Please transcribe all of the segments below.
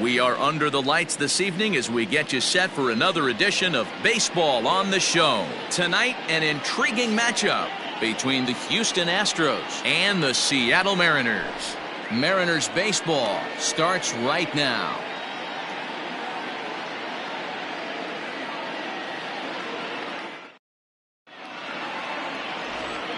We are under the lights this evening as we get you set for another edition of Baseball on the Show. Tonight, an intriguing matchup between the Houston Astros and the Seattle Mariners. Mariners baseball starts right now.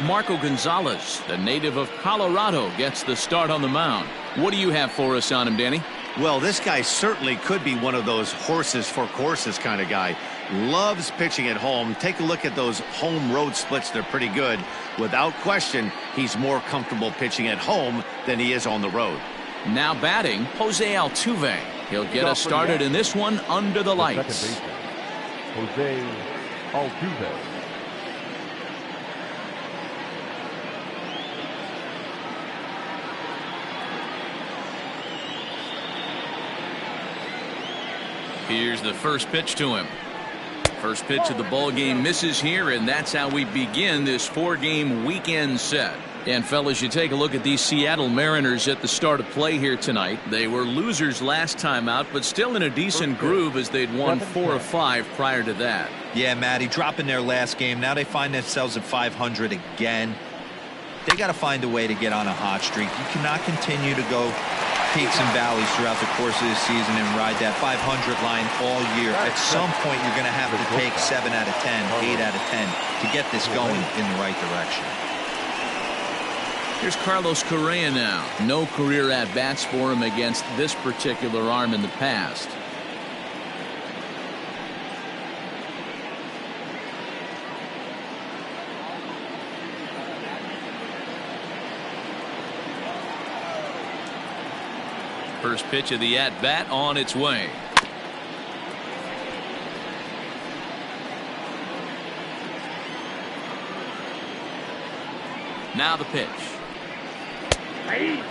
Marco Gonzalez, the native of Colorado, gets the start on the mound. What do you have for us on him, Danny? Well, this guy certainly could be one of those horses for courses kind of guy. Loves pitching at home. Take a look at those home road splits. They're pretty good. Without question, he's more comfortable pitching at home than he is on the road. Now batting, Jose Altuve. He'll get us started in this one under the lights. Jose Altuve. Here's the first pitch to him. First pitch of the ball game misses here, and that's how we begin this 4-game weekend set. And fellas, you take a look at these Seattle Mariners at the start of play here tonight. They were losers last time out, but still in a decent groove as they'd won 4 of 5 prior to that. Yeah, Matty, dropping their last game. Now they find themselves at 500 again. They got to find a way to get on a hot streak. You cannot continue to go peaks and valleys throughout the course of the season and ride that 500 line all year. At some point, you're going to have to take 7 out of 10, 8 out of 10 to get this going in the right direction. Here's Carlos Correa now. No career at-bats for him against this particular arm in the past. First pitch of the at-bat on its way. Now the pitch.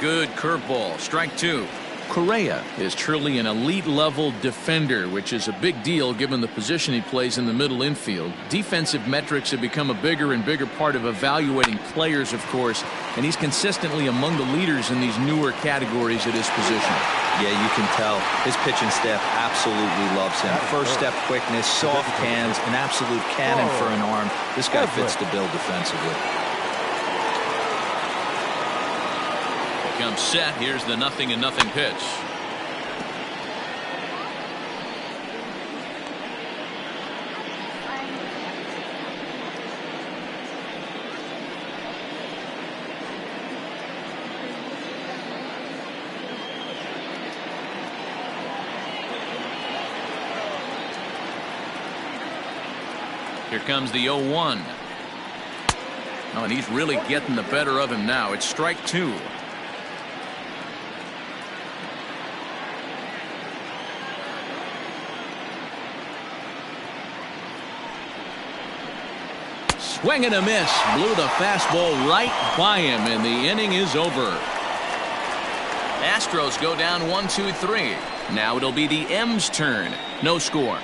Good curveball. Strike 2. Correa is truly an elite level defender, which is a big deal given the position he plays in the middle infield. Defensive metrics have become a bigger and bigger part of evaluating players, of course, and he's consistently among the leaders in these newer categories at his position. Yeah, you can tell his pitching staff absolutely loves him. First step quickness, soft hands, an absolute cannon for an arm. This guy fits the bill defensively. Comes set. Here's the 0-0 pitch. Here comes the 0-1. Oh, and he's really getting the better of him now. It's strike 2. Swing and a miss. Blew the fastball right by him, and the inning is over. Astros go down 1-2-3. Now it'll be the M's turn. No score.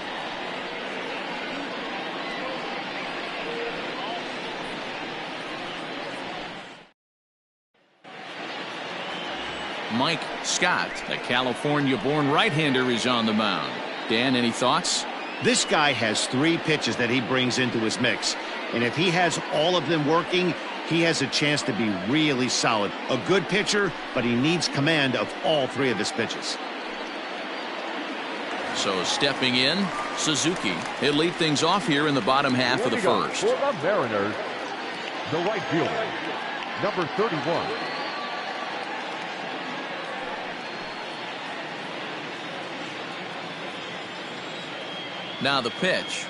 Mike Scott, the California-born right-hander, is on the mound. Dan, any thoughts? This guy has 3 pitches that he brings into his mix. And if he has all of them working, he has a chance to be really solid. A good pitcher, but he needs command of all 3 of his pitches. So stepping in, Suzuki. He'll lead things off here in the bottom half of the first. For the Mariners, the right fielder, number 31. Now the pitch.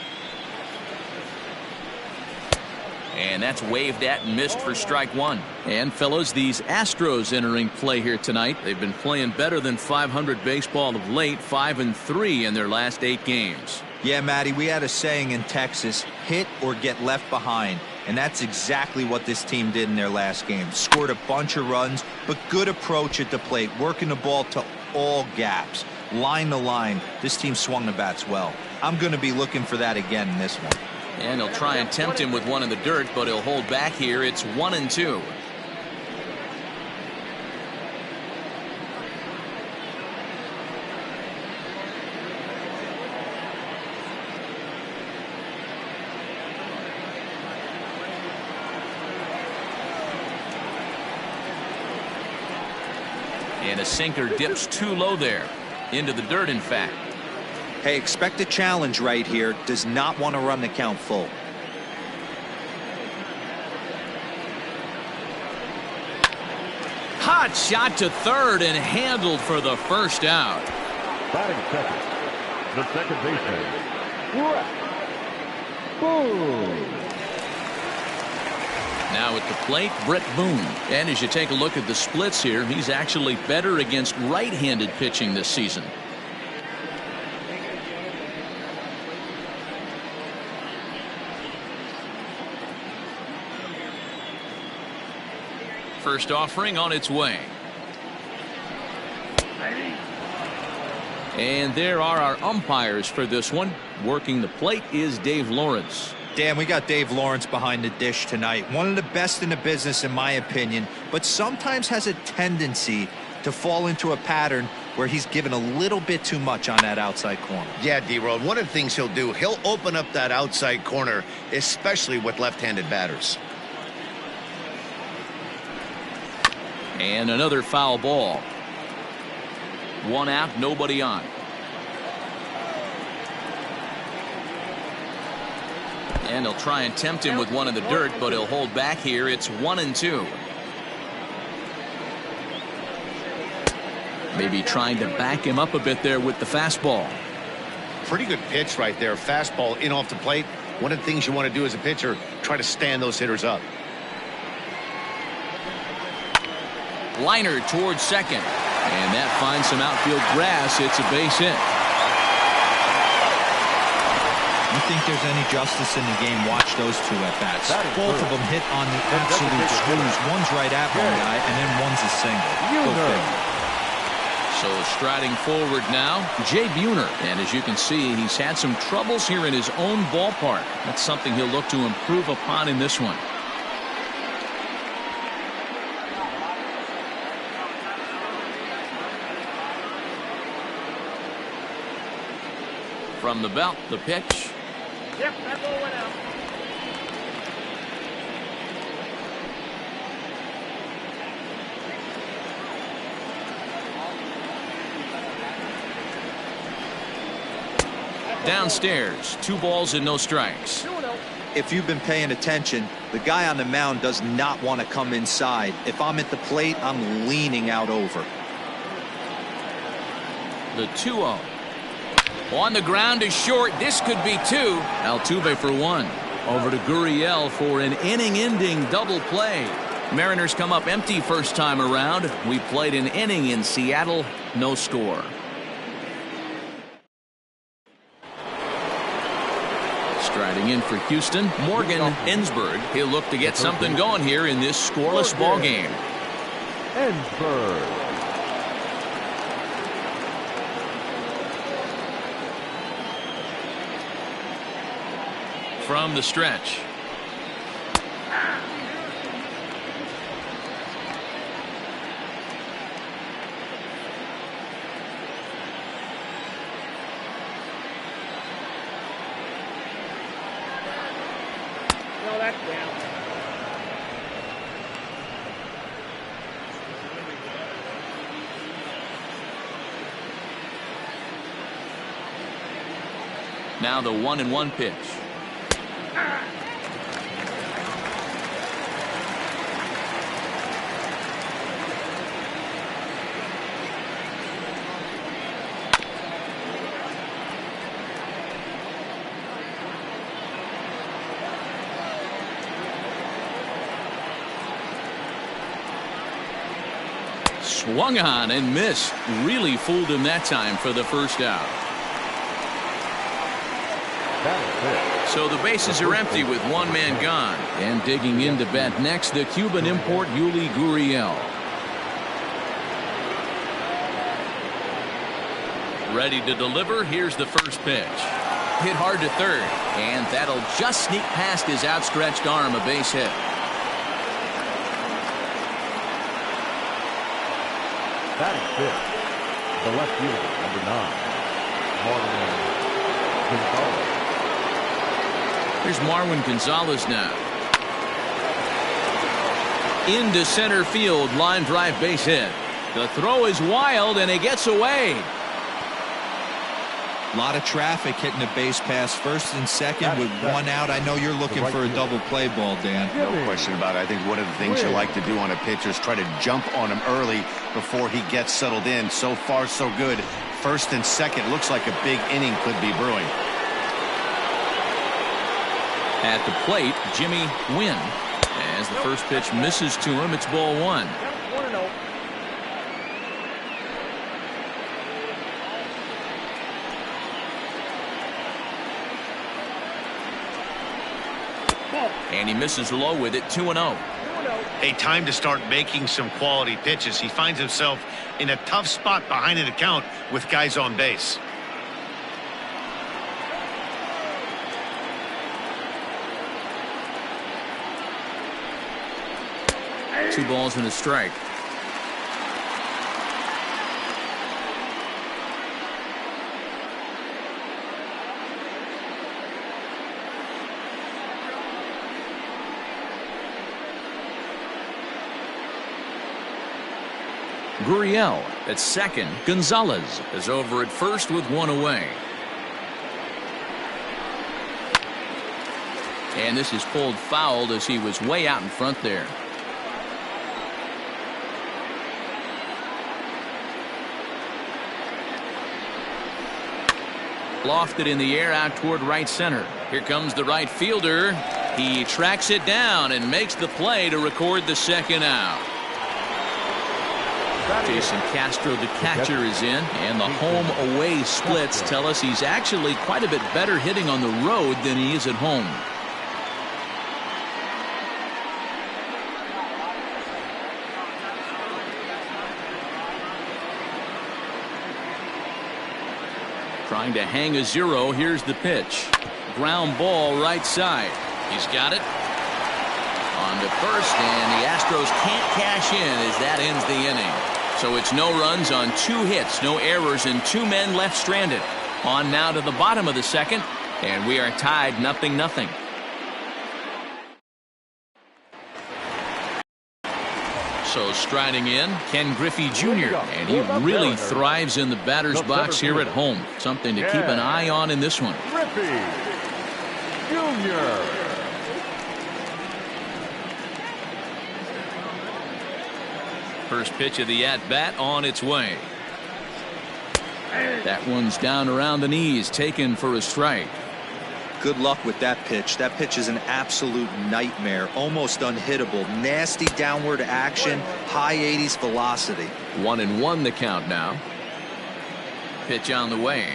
And that's waved at and missed for strike 1. And fellas, these Astros entering play here tonight. They've been playing better than 500 baseball of late, 5-3 in their last 8 games. Yeah, Matty, we had a saying in Texas, hit or get left behind. And that's exactly what this team did in their last game. Scored a bunch of runs, but good approach at the plate, working the ball to all gaps. Line to line, this team swung the bats well. I'm going to be looking for that again in this one. And he'll try and tempt him with one in the dirt, but he'll hold back here. It's 1-2. And a sinker dips too low there. Into the dirt, in fact. Hey, expect a challenge right here. Does not want to run the count full. Hot shot to third and handled for the first out. Batting second, the second baseman, Brett Boone. Now at the plate, Brett Boone. And as you take a look at the splits here, he's actually better against right-handed pitching this season. First offering on its way. And there are our umpires for this one. Working the plate is Dave Lawrence. Dan, we got Dave Lawrence behind the dish tonight. One of the best in the business, in my opinion, but sometimes has a tendency to fall into a pattern where he's given a little bit too much on that outside corner. Yeah, D-Road, one of the things he'll do, he'll open up that outside corner, especially with left-handed batters. And another foul ball. One out, nobody on. And he'll try and tempt him with one in the dirt, but he'll hold back here. It's 1-2. Maybe trying to back him up a bit there with the fastball. Pretty good pitch right there. Fastball in off the plate. One of the things you want to do as a pitcher, try to stand those hitters up. Liner towards second. And that finds some outfield grass. It's a base hit. You think there's any justice in the game? Watch those two at bats. Both of them hit on the absolute screws. One's right at one guy, and then one's a single. Go figure. So striding forward now, Jay Buhner. And as you can see, he's had some troubles here in his own ballpark. That's something he'll look to improve upon in this one. From the belt, the pitch. Yep, that ball went out. Downstairs, 2 balls and no strikes. If you've been paying attention, the guy on the mound does not want to come inside. If I'm at the plate, I'm leaning out over. The 2-0. On the ground is short. This could be 2. Altuve for 1. Over to Gurriel for an inning-ending double play. Mariners come up empty first time around. We played an inning in Seattle. No score. Striding in for Houston, Morgan Ensberg. He'll look to get something going here in this scoreless ball game. Ensberg. From the stretch. No, that's down. Now the 1-1 pitch. Swung on and missed. Really fooled him that time for the first out. So the bases are empty with one man gone. And digging in to bat next, the Cuban import Yuli Gurriel. Ready to deliver. Here's the first pitch. Hit hard to third. And that'll just sneak past his outstretched arm, a base hit. Batting fifth, the left fielder, number 9, Marwin Gonzalez. Here's Marwin Gonzalez now. Into center field, line drive base hit. The throw is wild, and it gets away. A lot of traffic hitting the base pass first and second with one out. I know you're looking for a double play ball, Dan. No question about it. I think one of the things you like to do on a pitcher is try to jump on him early before he gets settled in. So far, so good. First and second, looks like a big inning could be brewing. At the plate, Jimmy Wynn. As the first pitch misses to him, it's ball one. 1-0. And he misses low with it, 2-0. A time to start making some quality pitches. He finds himself in a tough spot behind an account with guys on base. Two balls and a strike. Gurriel at second. Gonzalez is over at first with one away. And this is pulled fouled as he was way out in front there. Lofted in the air out toward right center. Here comes the right fielder. He tracks it down and makes the play to record the second out. Jason Castro, the catcher, is in, and the home-away splits tell us he's actually quite a bit better hitting on the road than he is at home. Trying to hang a zero. Here's the pitch. Ground ball right side. He's got it. On to first, and the Astros can't cash in as that ends the inning. So it's no runs on 2 hits, no errors, and 2 men left stranded. On now to the bottom of the second, and we are tied 0-0. So striding in, Ken Griffey Jr., and he really thrives in the batter's box here at home. Something to keep an eye on in this one. Griffey Jr. First pitch of the at-bat on its way. That one's down around the knees, taken for a strike. Good luck with that pitch. That pitch is an absolute nightmare, almost unhittable. Nasty downward action, high 80s velocity. 1-1 the count now. Pitch on the way.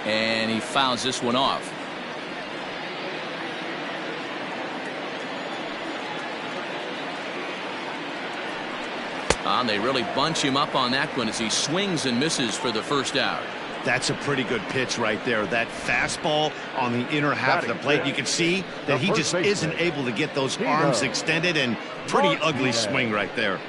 And he fouls this one off. They really bunch him up on that one as he swings and misses for the first out. That's a pretty good pitch right there. That fastball on the inner half of the plate. You can see that he just isn't able to get those arms extended, and pretty ugly swing right there.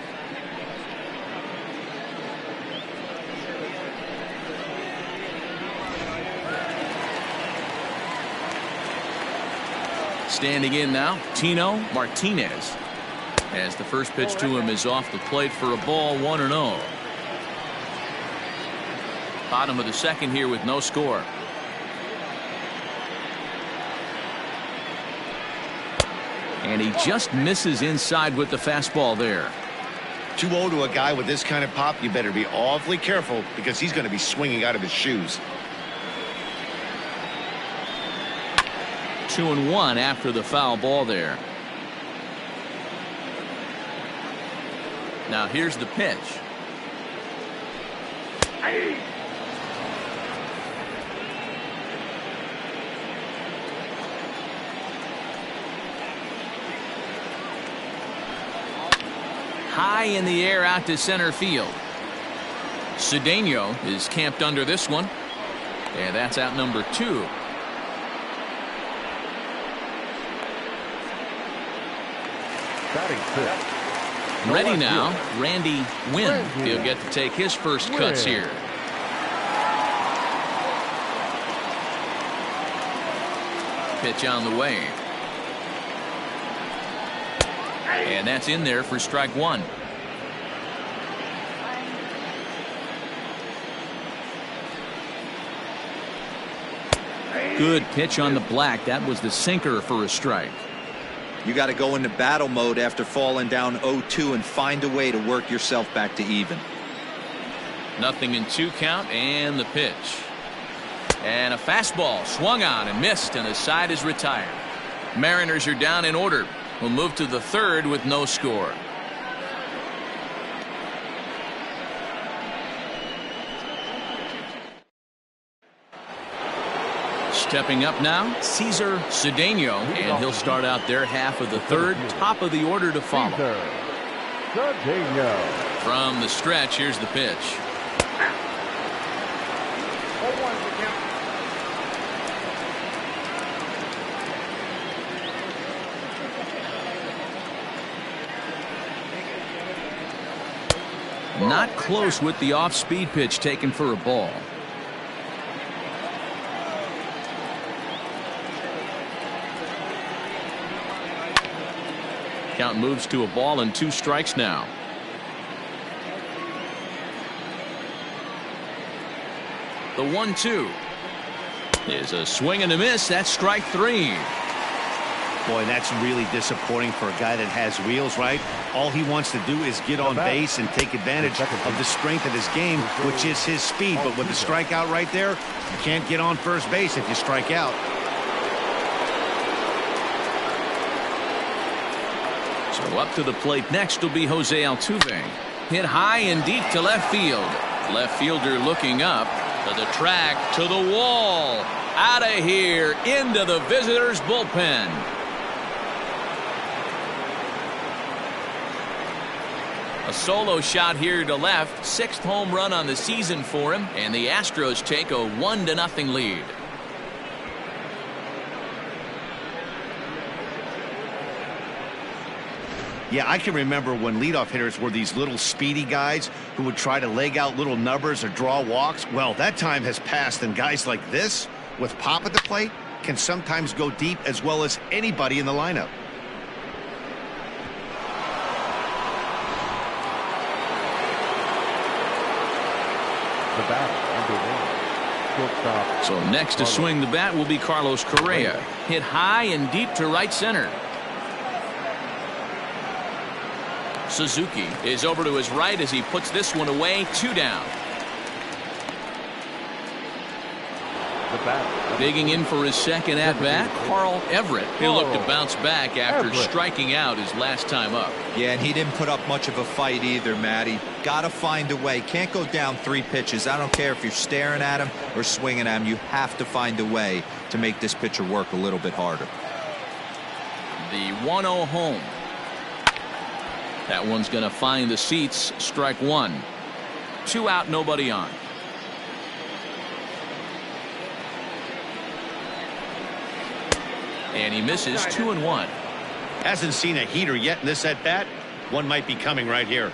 Standing in now, Tino Martinez. As the first pitch to him is off the plate for a ball, 1-0. Bottom of the second here with no score. And he just misses inside with the fastball there. 2-0 to a guy with this kind of pop. You better be awfully careful because he's going to be swinging out of his shoes. 2-1 after the foul ball there. Now here's the pitch. High in the air out to center field. Cedeno is camped under this one, and that's out number 2. Batting fifth. Ready now, Randy Wynn. He'll get to take his first cuts here. Pitch on the way. And that's in there for strike one. Good pitch on the black. That was the sinker for a strike. You got to go into battle mode after falling down 0-2 and find a way to work yourself back to even. 0-2 count and the pitch. And a fastball swung on and missed, and the side is retired. Mariners are down in order. We'll move to the third with no score. Stepping up now, Cesar Cedeno, and he'll start out their half of the third. Top of the order to follow. Cedeno. From the stretch, here's the pitch. Not close with the off-speed pitch taken for a ball. Count moves to a ball and 2 strikes now. The 1-2 is a swing and a miss. That's strike 3. Boy, that's really disappointing for a guy that has wheels, right? All he wants to do is get on base and take advantage of the strength of his game, which is his speed. But with the strikeout right there, you can't get on first base if you strike out. So up to the plate next will be Jose Altuve. Hit high and deep to left field. Left fielder looking up to the track, to the wall. Out of here, into the visitors' bullpen. A solo shot here to left. 6th home run on the season for him, and the Astros take a 1-0 lead. Yeah, I can remember when leadoff hitters were these little speedy guys who would try to leg out little numbers or draw walks. Well, that time has passed, and guys like this, with pop at the plate, can sometimes go deep as well as anybody in the lineup. The batter, number 1. Shortstop. So next to swing the bat will be Carlos Correa. Hit high and deep to right center. Suzuki is over to his right as he puts this one away. 2 down. The batter. Digging in for his second at bat, Carl Everett. He'll look to bounce back after striking out his last time up. Yeah, and he didn't put up much of a fight either, Matty. Got to find a way. Can't go down 3 pitches. I don't care if you're staring at him or swinging at him. You have to find a way to make this pitcher work a little bit harder. The 1-0 home. That one's going to find the seats. Strike 1. 2 out, nobody on. And he misses. 2-1. Hasn't seen a heater yet in this at-bat. One might be coming right here.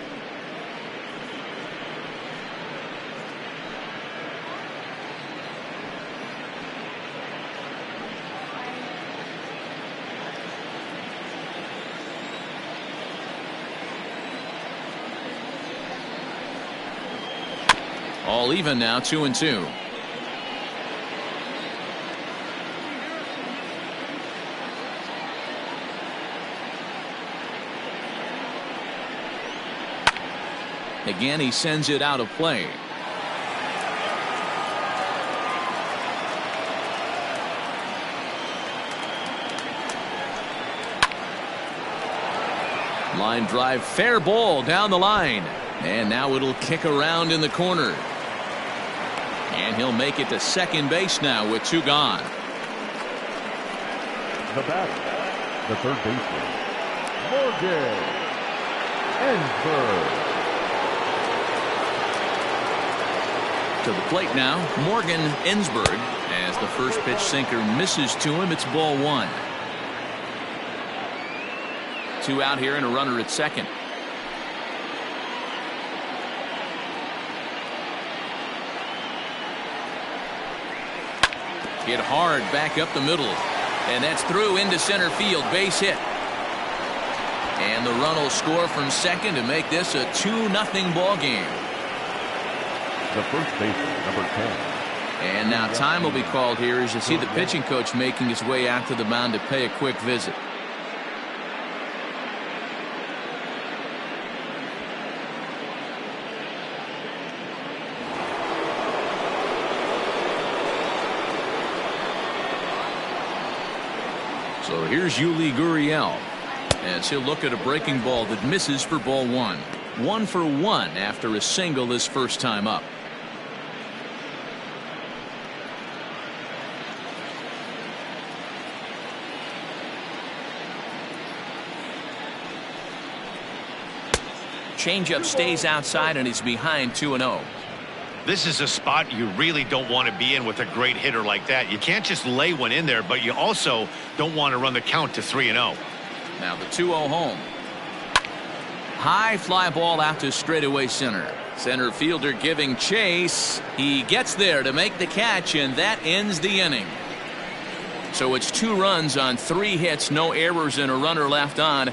All even now, 2-2. Again, he sends it out of play. Line drive, fair ball down the line. And now it'll kick around in the corner. And he'll make it to second base now with 2 gone. The batter, the third baseman, Morgan Ensberg. To the plate now, Morgan Ensberg, as the first pitch sinker misses to him. It's ball 1. 2 out here and a runner at second. Hit hard back up the middle. And that's through into center field. Base hit. And the run will score from second to make this a 2-0 ball game. The first baseman, number 10. And now time will be called here as you see the pitching coach making his way out to the mound to pay a quick visit. So here's Yuli Gurriel as he'll look at a breaking ball that misses for ball 1. 1 for 1 after a single his first time up. Changeup stays outside and he's behind 2-0. This is a spot you really don't want to be in with a great hitter like that. You can't just lay one in there, but you also don't want to run the count to 3-0. Now the 2-0 home. High fly ball out to straightaway center. Center fielder giving chase. He gets there to make the catch, and that ends the inning. So it's 2 runs on 3 hits, no errors, and a runner left on.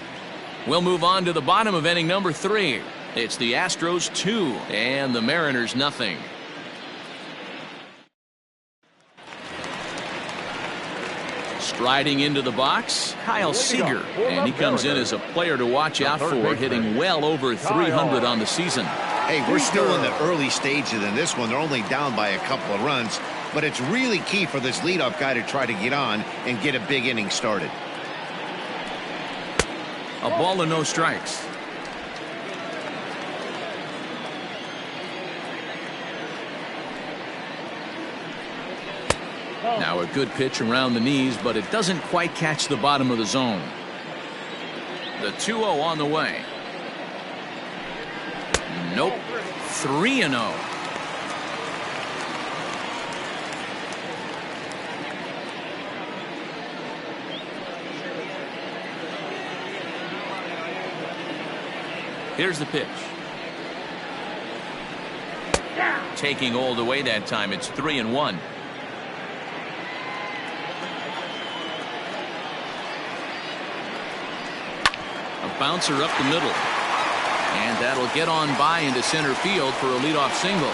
We'll move on to the bottom of inning number 3. It's the Astros 2 and the Mariners nothing. Striding into the box, Kyle Seager, and he comes in as a player to watch out for, hitting well over 300 on the season. Hey, we're still in the early stages in this one. They're only down by a couple of runs, but it's really key for this leadoff guy to try to get on and get a big inning started. A ball and no strikes. Now a good pitch around the knees, but it doesn't quite catch the bottom of the zone. The 2-0 on the way. Nope. 3-0. Here's the pitch. Taking all the way that time. It's 3-1. A bouncer up the middle. And that'll get on by into center field for a leadoff single.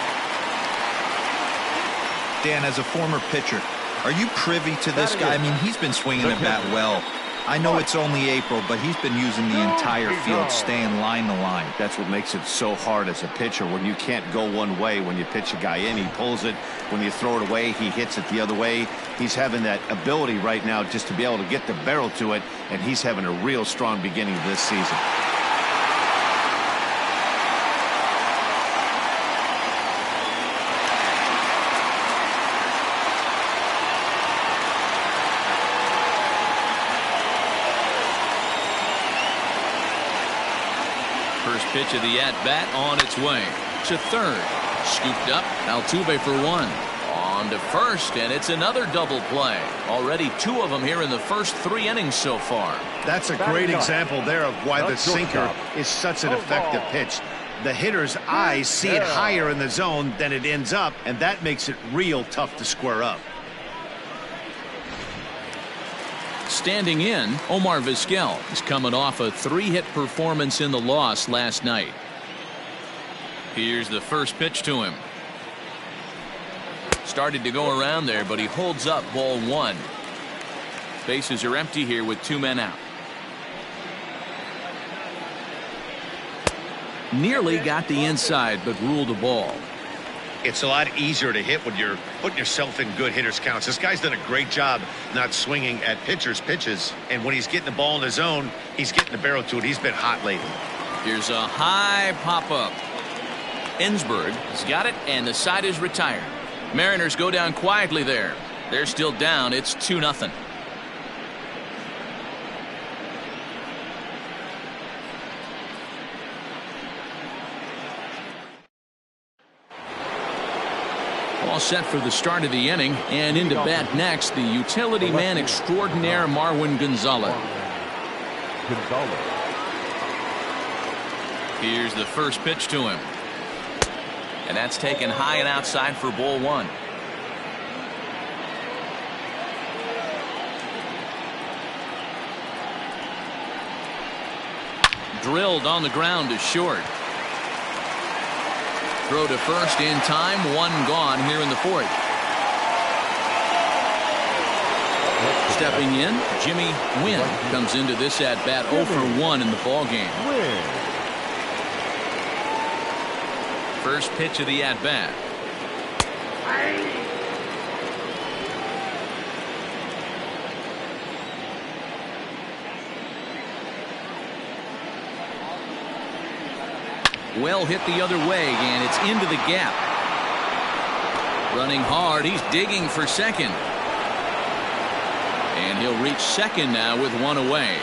Dan, as a former pitcher, are you privy to this guy? I mean, he's been swinging the bat well. I know it's only April, but he's been using the entire field, staying line to line. That's what makes it so hard as a pitcher when you can't go one way. When you pitch a guy in, he pulls it. When you throw it away, he hits it the other way. He's having that ability right now just to be able to get the barrel to it, and he's having a real strong beginning of this season. First pitch of the at-bat on its way to third. Scooped up. Altuve for 1. On to first, and it's another double play. Already 2 of them here in the first 3 innings so far. That's a great example there of why the sinker is such an effective pitch. The hitter's eyes see it higher in the zone than it ends up, and that makes it real tough to square up. Standing in, Omar Vizquel is coming off a 3-hit performance in the loss last night. Here's the first pitch to him. Started to go around there, but he holds up ball 1. Bases are empty here with 2 men out. Nearly got the inside, but ruled a ball. It's a lot easier to hit when you're putting yourself in good hitters counts. This guy's done a great job not swinging at pitchers' pitches, and when he's getting the ball in the zone, he's getting the barrel to it. He's been hot lately. Here's a high pop-up. Ensberg has got it, and the side is retired. Mariners go down quietly there. They're still down. It's 2-0. All set for the start of the inning, and into bat next, the utility man extraordinaire Marwin Gonzalez. Here's the first pitch to him. And that's taken high and outside for ball one. Drilled on the ground to short. Throw to first in time. One gone here in the fourth. Stepping in, Jimmy Wynn comes into this at bat 0 for 1 in the ball game. First pitch of the at bat. Well hit the other way, and it's into the gap. Running hard, he's digging for second. And he'll reach second now with one away.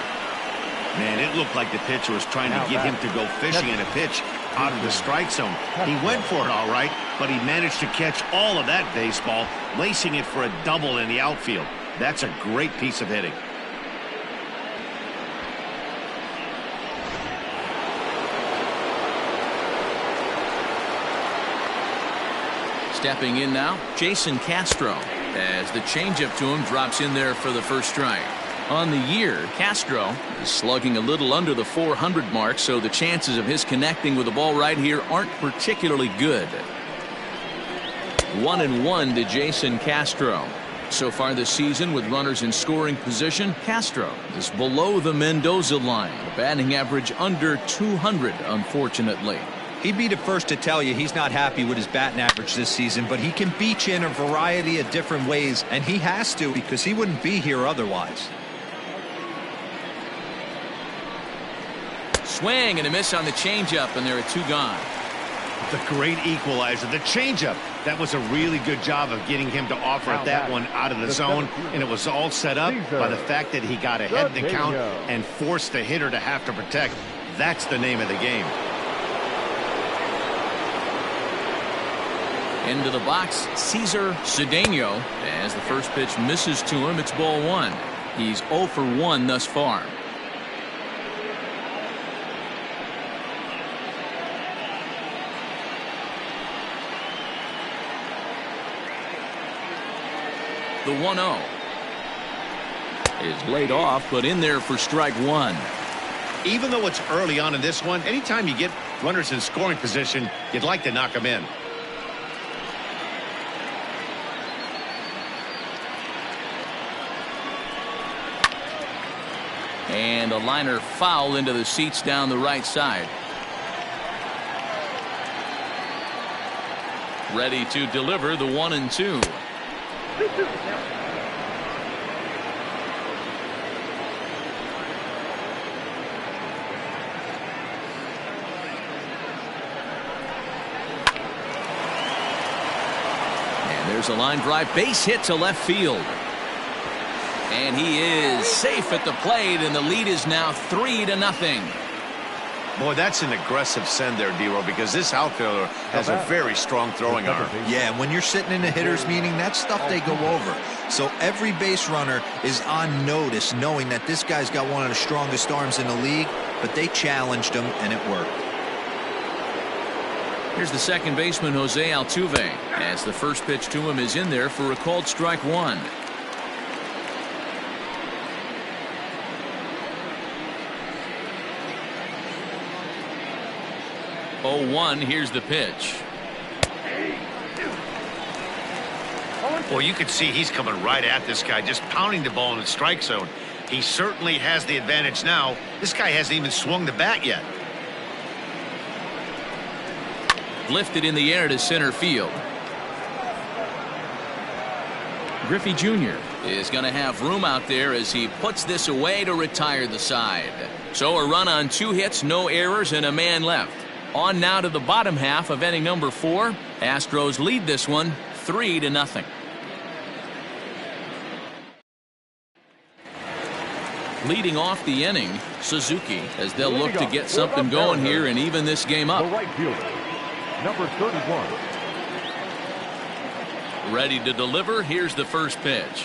Man, it looked like the pitcher was trying to get him to go fishing in a pitch out of the strike zone. He went for it all right, but he managed to catch all of that baseball, lacing it for a double in the outfield. That's a great piece of hitting. Stepping in now, Jason Castro, as the changeup to him drops in there for the first strike. On the year, Castro is slugging a little under the 400 mark, so the chances of his connecting with the ball right here aren't particularly good. 1-1 to Jason Castro. So far this season, with runners in scoring position, Castro is below the Mendoza line, a batting average under 200, unfortunately. He'd be the first to tell you he's not happy with his batting average this season, but he can beat you in a variety of different ways, and he has to because he wouldn't be here otherwise. Swing and a miss on the changeup, and there are two gone. The great equalizer, the changeup. That was a really good job of getting him to offer that one out of the zone, and it was all set up by the fact that he got ahead in the count and forced the hitter to have to protect. That's the name of the game. Into the box, Cesar Cedeno, as the first pitch misses to him. It's ball one. He's 0 for 1 thus far. The 1-0 is laid off, but in there for strike one. Even though it's early on in this one, anytime you get runners in scoring position, you'd like to knock them in. And a liner foul into the seats down the right side. Ready to deliver the 1-2. And there's a line drive, base hit to left field. And he is safe at the plate, and the lead is now 3-0. Boy, that's an aggressive send there, D-Row, because this outfielder has a very strong throwing arm. Yeah, when you're sitting in a hitter's meeting, that's stuff they go over. So every base runner is on notice, knowing that this guy's got one of the strongest arms in the league, but they challenged him, and it worked. Here's the second baseman, Jose Altuve, as the first pitch to him is in there for a called strike one. 0-1. Here's the pitch. Well, you can see he's coming right at this guy, just pounding the ball in the strike zone. He certainly has the advantage now. This guy hasn't even swung the bat yet. Lifted in the air to center field. Griffey Jr. is going to have room out there as he puts this away to retire the side. So a run on 2 hits, no errors, and a man left. On now to the bottom half of inning number 4. Astros lead this one 3-0. Leading off the inning, Suzuki, as they'll look to get something going here and even this game up. The right fielder, number 31. Ready to deliver. Here's the first pitch.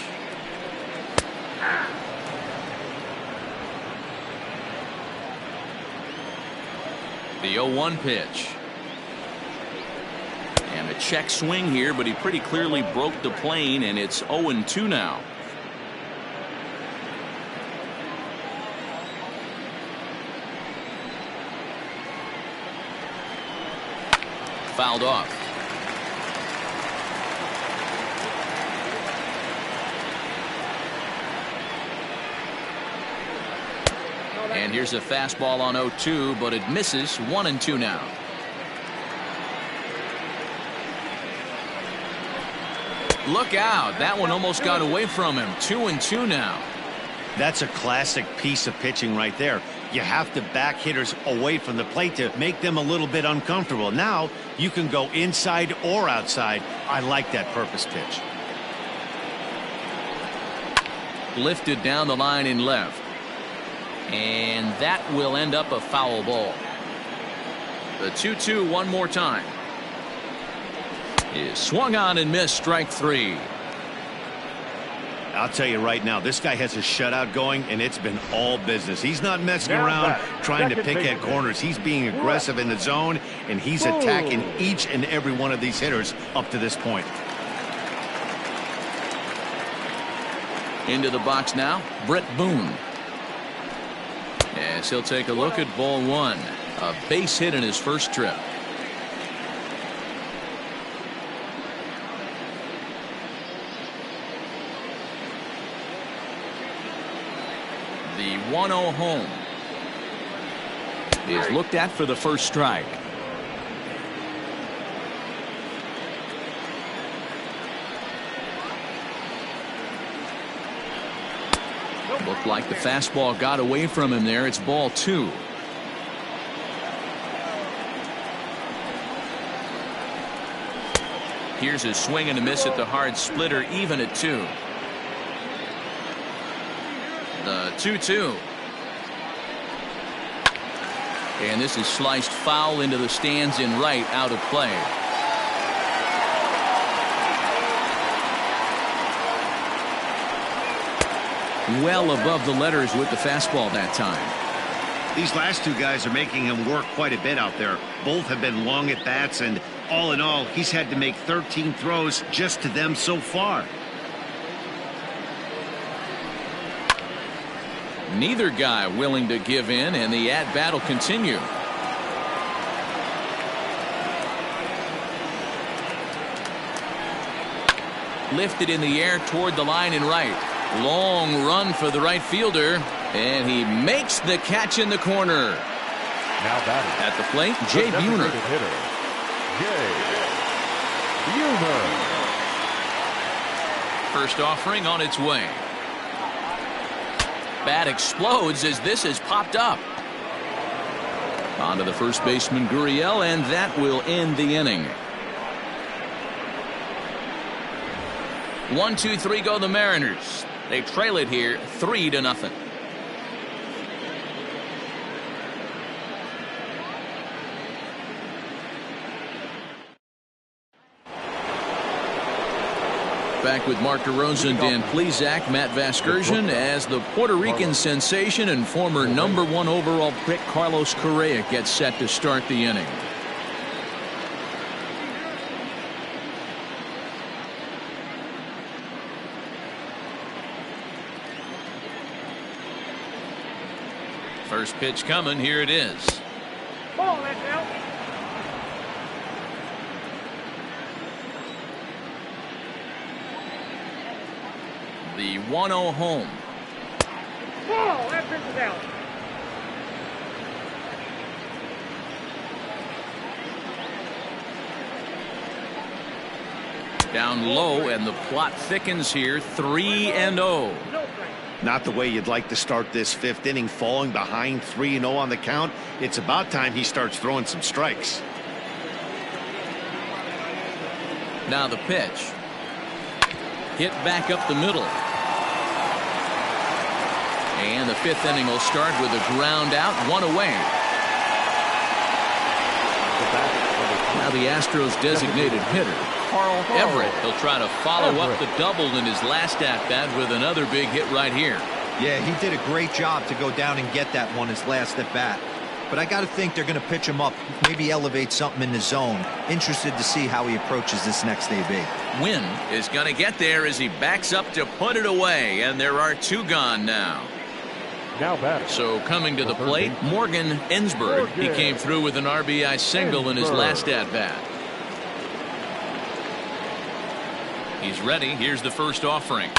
The 0-1 pitch. And a check swing here, but he pretty clearly broke the plane, and it's 0-2 now. Fouled off. And here's a fastball on 0-2, but it misses. 1-2 now. Look out. That one almost got away from him. 2-2 now. That's a classic piece of pitching right there. You have to back hitters away from the plate to make them a little bit uncomfortable. Now you can go inside or outside. I like that purpose pitch. Lifted down the line in left. And that will end up a foul ball. The 2-2 one more time. Is swung on and missed. Strike 3. I'll tell you right now, this guy has a shutout going, and it's been all business. He's not messing around trying to pick at corners. He's being aggressive in the zone, and he's attacking each and every one of these hitters up to this point. Into the box now, Brett Boone. As he'll take a look at ball 1. A base hit in his first trip. The 1-0 home is looked at for the first strike. Looked like the fastball got away from him there. It's ball 2. Here's a swing and a miss at the hard splitter, even at 2. The 2-2. And this is sliced foul into the stands in right, out of play. Well above the letters with the fastball that time. These last two guys are making him work quite a bit out there. Both have been long at bats, and all in all, he's had to make 13 throws just to them so far. Neither guy willing to give in, and the at-bat will continue. Lifted in the air toward the line in right. Long run for the right fielder, and he makes the catch in the corner. Now batting At the plate, Jay Buhner. First offering on its way. Bat explodes as this has popped up. On to the first baseman, Gurriel, and that will end the inning. 1-2-3 go the Mariners. They trail it here 3-0. Back with Mark DeRosa, Dan Plesac, Matt Vasgersian, as the Puerto Rican sensation and former #1 overall pick Carlos Correa gets set to start the inning. First pitch coming. Here it is. Ball, that's out. The 1-0 home. Ball, that pitch is out. Down low, and the plot thickens here. 3-0. No strike. Not the way you'd like to start this fifth inning, falling behind 3-0 on the count. It's about time he starts throwing some strikes. Now the pitch. Hit back up the middle. And the fifth inning will start with a ground out, 1 away. Now the Astros designated hitter, Carl Everett. He'll try to follow up the double in his last at-bat with another big hit right here. Yeah, he did a great job to go down and get that one his last at bat. but I got to think they're going to pitch him up, maybe elevate something in the zone. Interested to see how he approaches this next AB. Wynn is going to get there as he backs up to put it away, and there are 2 gone now. Now batter. So coming to the plate, Morgan Ensberg. He came through with an RBI single in his last at-bat. He's ready. Here's the first offering.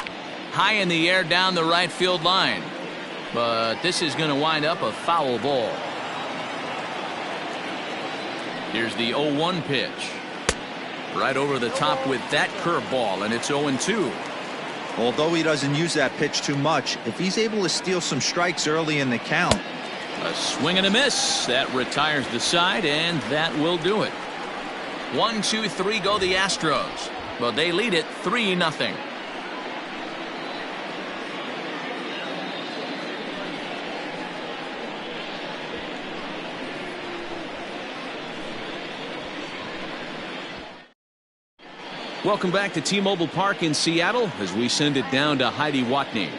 High in the air down the right field line. But this is going to wind up a foul ball. Here's the 0-1 pitch. Right over the top with that curveball, and it's 0-2. Although he doesn't use that pitch too much, if he's able to steal some strikes early in the count. A swing and a miss. That retires the side, and that will do it. 1, 2, 3 go the Astros. But they lead it 3-0. Welcome back to T-Mobile Park in Seattle as we send it down to Heidi Watney.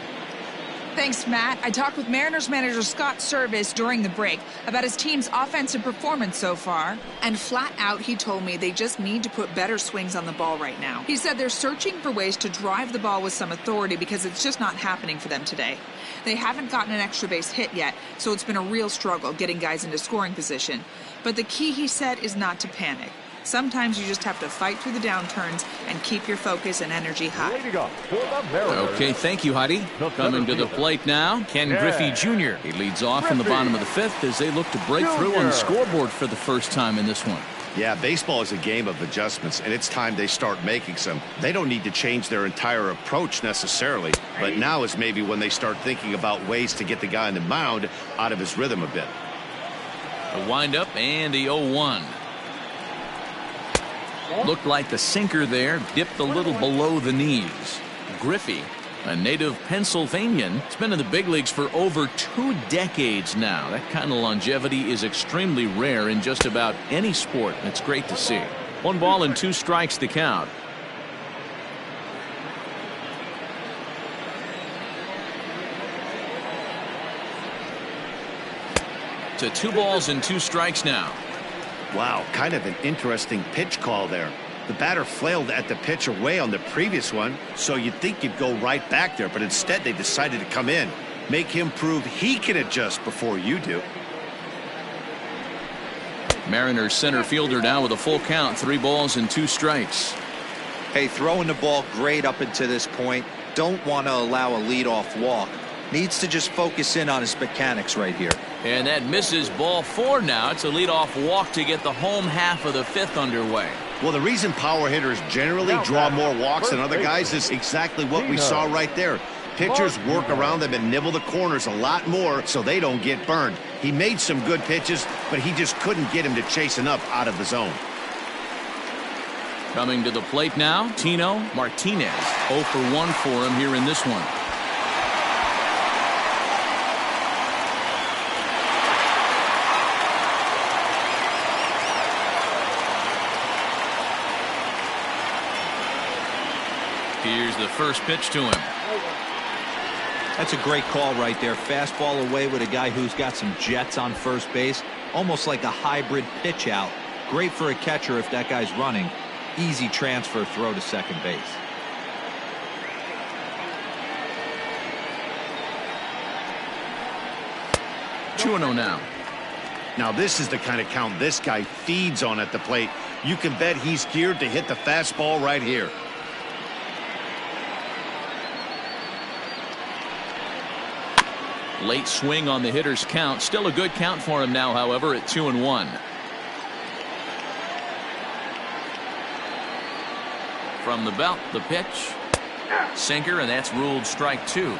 Thanks, Matt. I talked with Mariners manager Scott Service during the break about his team's offensive performance so far. And flat out, he told me they just need to put better swings on the ball right now. He said they're searching for ways to drive the ball with some authority because it's just not happening for them today. They haven't gotten an extra base hit yet, so it's been a real struggle getting guys into scoring position. But the key, he said, is not to panic. Sometimes you just have to fight through the downturns and keep your focus and energy high. Okay, thank you, Heidi. Coming to the plate now, Ken Griffey Jr. He leads off in the bottom of the 5th as they look to break through on the scoreboard for the first time in this one. Yeah, baseball is a game of adjustments, and it's time they start making some. They don't need to change their entire approach necessarily, but now is maybe when they start thinking about ways to get the guy on the mound out of his rhythm a bit. A windup and the 0-1. Looked like the sinker there dipped a little below the knees. Griffey, a native Pennsylvanian, has been in the big leagues for over 2 decades now. That kind of longevity is extremely rare in just about any sport. It's great to see. 1 ball and 2 strikes the count. To 2 balls and 2 strikes now. Wow, kind of an interesting pitch call there. The batter flailed at the pitch away on the previous one, so you'd think you'd go right back there, but instead they decided to come in, make him prove he can adjust before you do. Mariners center fielder now with a full count, 3 balls and 2 strikes. Hey, throwing the ball great up until this point. Don't want to allow a leadoff walk. Needs to just focus in on his mechanics right here. And that misses ball 4 now. It's a leadoff walk to get the home half of the 5th underway. Well, the reason power hitters generally draw more walks than other guys is exactly what we saw right there. Pitchers work around them and nibble the corners a lot more so they don't get burned. He made some good pitches, but he just couldn't get him to chase enough out of the zone. Coming to the plate now, Tino Martinez. 0 for 1 for him here in this one. Here's the first pitch to him. That's a great call right there. Fastball away with a guy who's got some jets on first base. Almost like a hybrid pitch out. Great for a catcher if that guy's running. Easy transfer throw to second base. Two 2-0 now. Now this is the kind of count this guy feeds on at the plate. You can bet he's geared to hit the fastball right here. Late swing on the hitter's count. Still a good count for him now, however, at 2-1. From the belt, the pitch. Sinker, and that's ruled strike 2.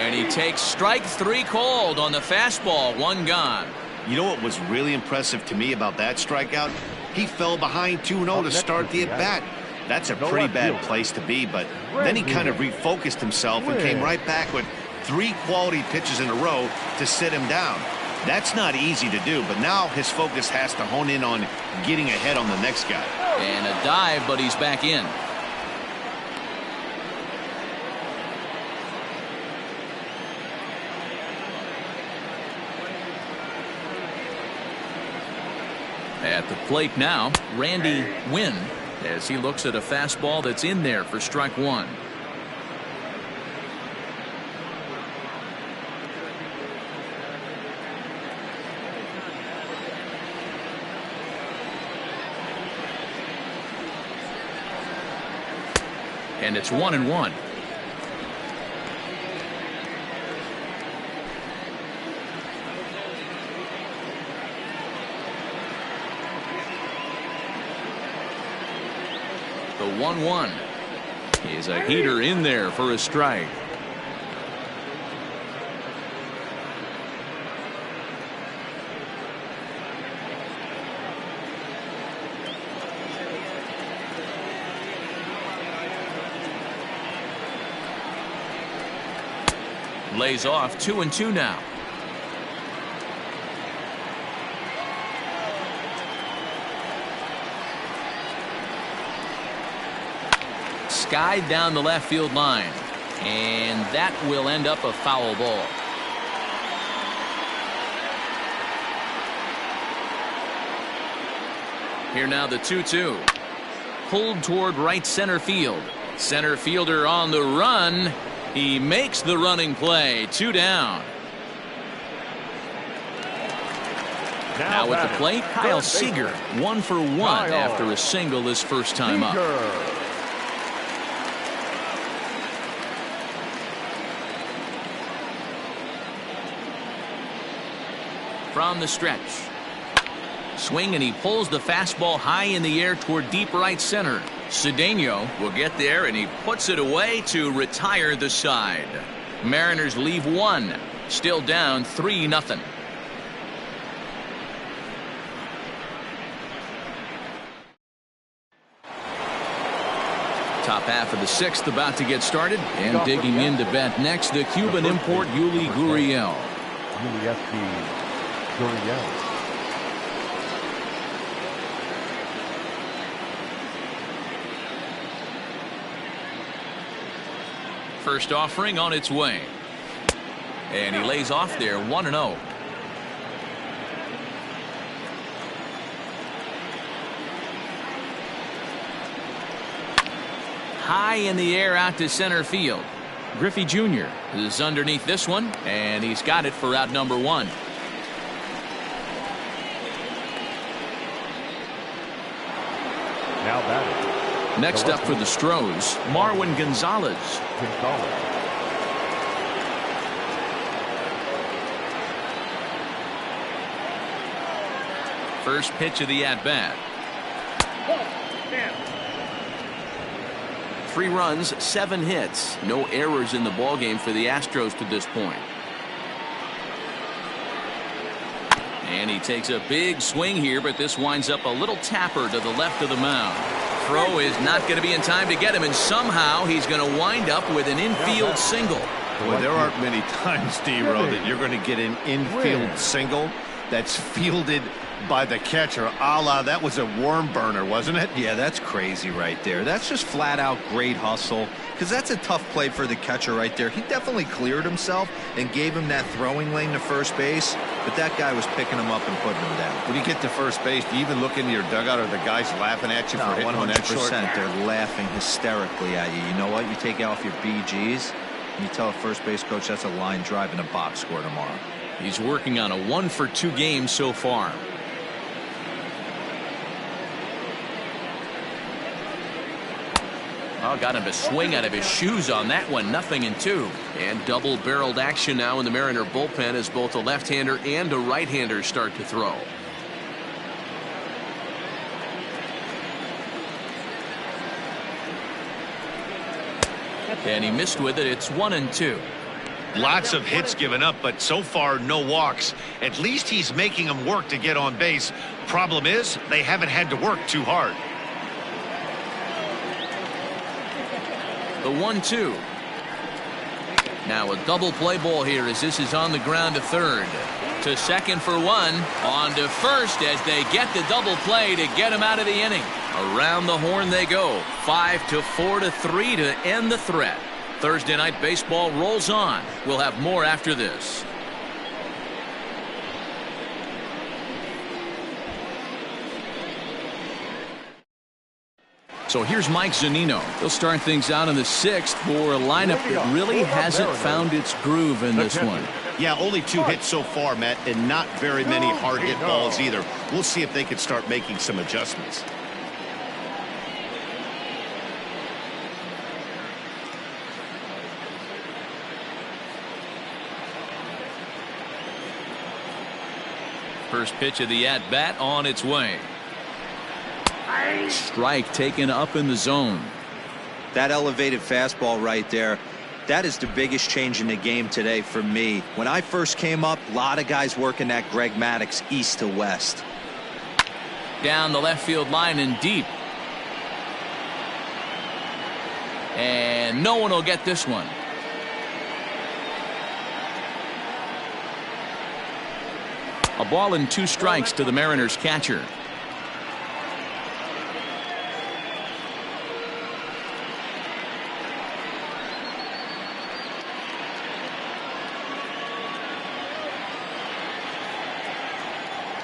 And he takes strike 3 called on the fastball. 1 gone. You know what was really impressive to me about that strikeout? He fell behind 2-0 to start the at-bat. That's a pretty bad place to be, but then he kind of refocused himself and came right back with 3 quality pitches in a row to sit him down. That's not easy to do, but now his focus has to hone in on getting ahead on the next guy. And a dive, but he's back in. At the plate now, Randy Wynn, as he looks at a fastball that's in there for strike one. And it's 1-1. The 1-1 is a heater in there for a strike. Lays off 2-2 now. Skied down the left field line, and that will end up a foul ball. Here now the 2-2. Pulled toward right center field. Center fielder on the run. He makes the running play. 2 down. Now at the plate, Kyle Seager, 1 for 1 after a single his first time up. From the stretch. Swing, and he pulls the fastball high in the air toward deep right center. Cedeno will get there, and he puts it away to retire the side. Mariners leave 1. Still down 3-0. Top half of the 6th about to get started, and digging in to bat next, the Cuban import Yuli Gurriel. First offering on its way, and he lays off there 1-0. High in the air out to center field. Griffey Jr. is underneath this one, and he's got it for out number 1. Now batting. Next up for the Astros, Marwin Gonzalez. First pitch of the at-bat. 3 runs, 7 hits. No errors in the ballgame for the Astros to this point. And he takes a big swing here, but this winds up a little tapper to the left of the mound. Throw is not going to be in time to get him, and somehow he's going to wind up with an infield single. Well, there aren't many times, D-Row, that you're going to get an infield single that's fielded by the catcher, a la that was a worm burner, wasn't it? Yeah, that's crazy right there. That's just flat out great hustle, because that's a tough play for the catcher right there. He definitely cleared himself and gave him that throwing lane to first base, but that guy was picking him up and putting him down. When you get to first base, do you even look into your dugout, or the guys laughing at you for hitting on that short? 100%. They're laughing hysterically at you. You know what? You take off your BGs and you tell a first base coach that's a line drive in a box score tomorrow. He's working on a 1-for-2 game so far. Oh, got him to swing out of his shoes on that one. 0-2. And double-barreled action now in the Mariner bullpen as both a left-hander and a right-hander start to throw. And he missed with it. It's 1-2. Lots of hits given up, but so far no walks. At least he's making them work to get on base. Problem is, they haven't had to work too hard. The 1-2. Now a double play ball here as this is on the ground to third. To second for one. On to first as they get the double play to get him out of the inning. Around the horn they go. 5-4-3 to end the threat. Thursday night baseball rolls on. We'll have more after this. So here's Mike Zunino. He'll start things out in the 6th for a lineup that really hasn't found its groove in this one. Yeah, only 2 hits so far, Matt, and not very many hard hit balls either. We'll see if they can start making some adjustments. First pitch of the at-bat on its way. Strike taken up in the zone. That elevated fastball right there, that is the biggest change in the game today for me. When I first came up, a lot of guys working that Greg Maddux east to west. Down the left field line and deep. And no one will get this one. A ball and 2 strikes to the Mariners catcher.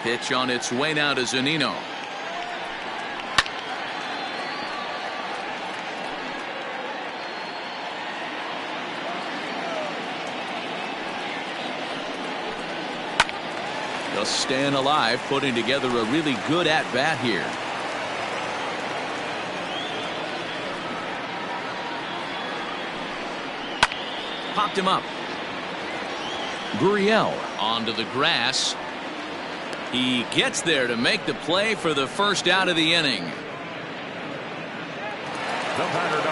Pitch on its way now to Zunino. Just staying alive, putting together a really good at-bat here. Popped him up. Gurriel onto the grass. He gets there to make the play for the first out of the inning.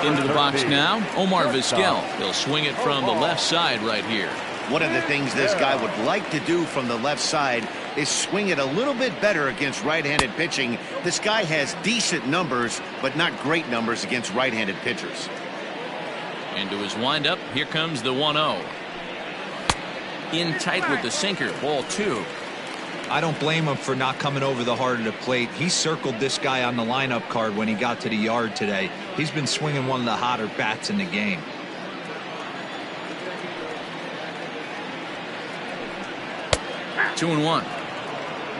Into the box now, Omar Vizquel. He'll swing it from the left side right here. One of the things this guy would like to do from the left side is swing it a little bit better against right-handed pitching. This guy has decent numbers, but not great numbers against right-handed pitchers. Into his windup, here comes the 1-0. In tight with the sinker, ball 2. I don't blame him for not coming over the heart of the plate. He circled this guy on the lineup card when he got to the yard today. He's been swinging one of the hotter bats in the game. Two and 1.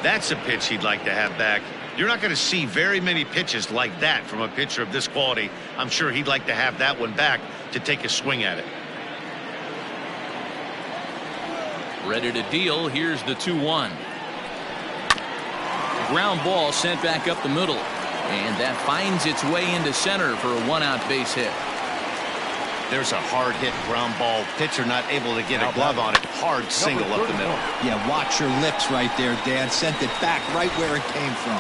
That's a pitch he'd like to have back. You're not going to see very many pitches like that from a pitcher of this quality. I'm sure he'd like to have that one back to take a swing at it. Ready to deal. Here's the 2-1. Ground ball sent back up the middle. And that finds its way into center for a 1-out base hit. There's a hard hit ground ball. Pitcher not able to get a glove on it. Hard single up the middle. Yeah, watch your lips right there, Dan. Sent it back right where it came from.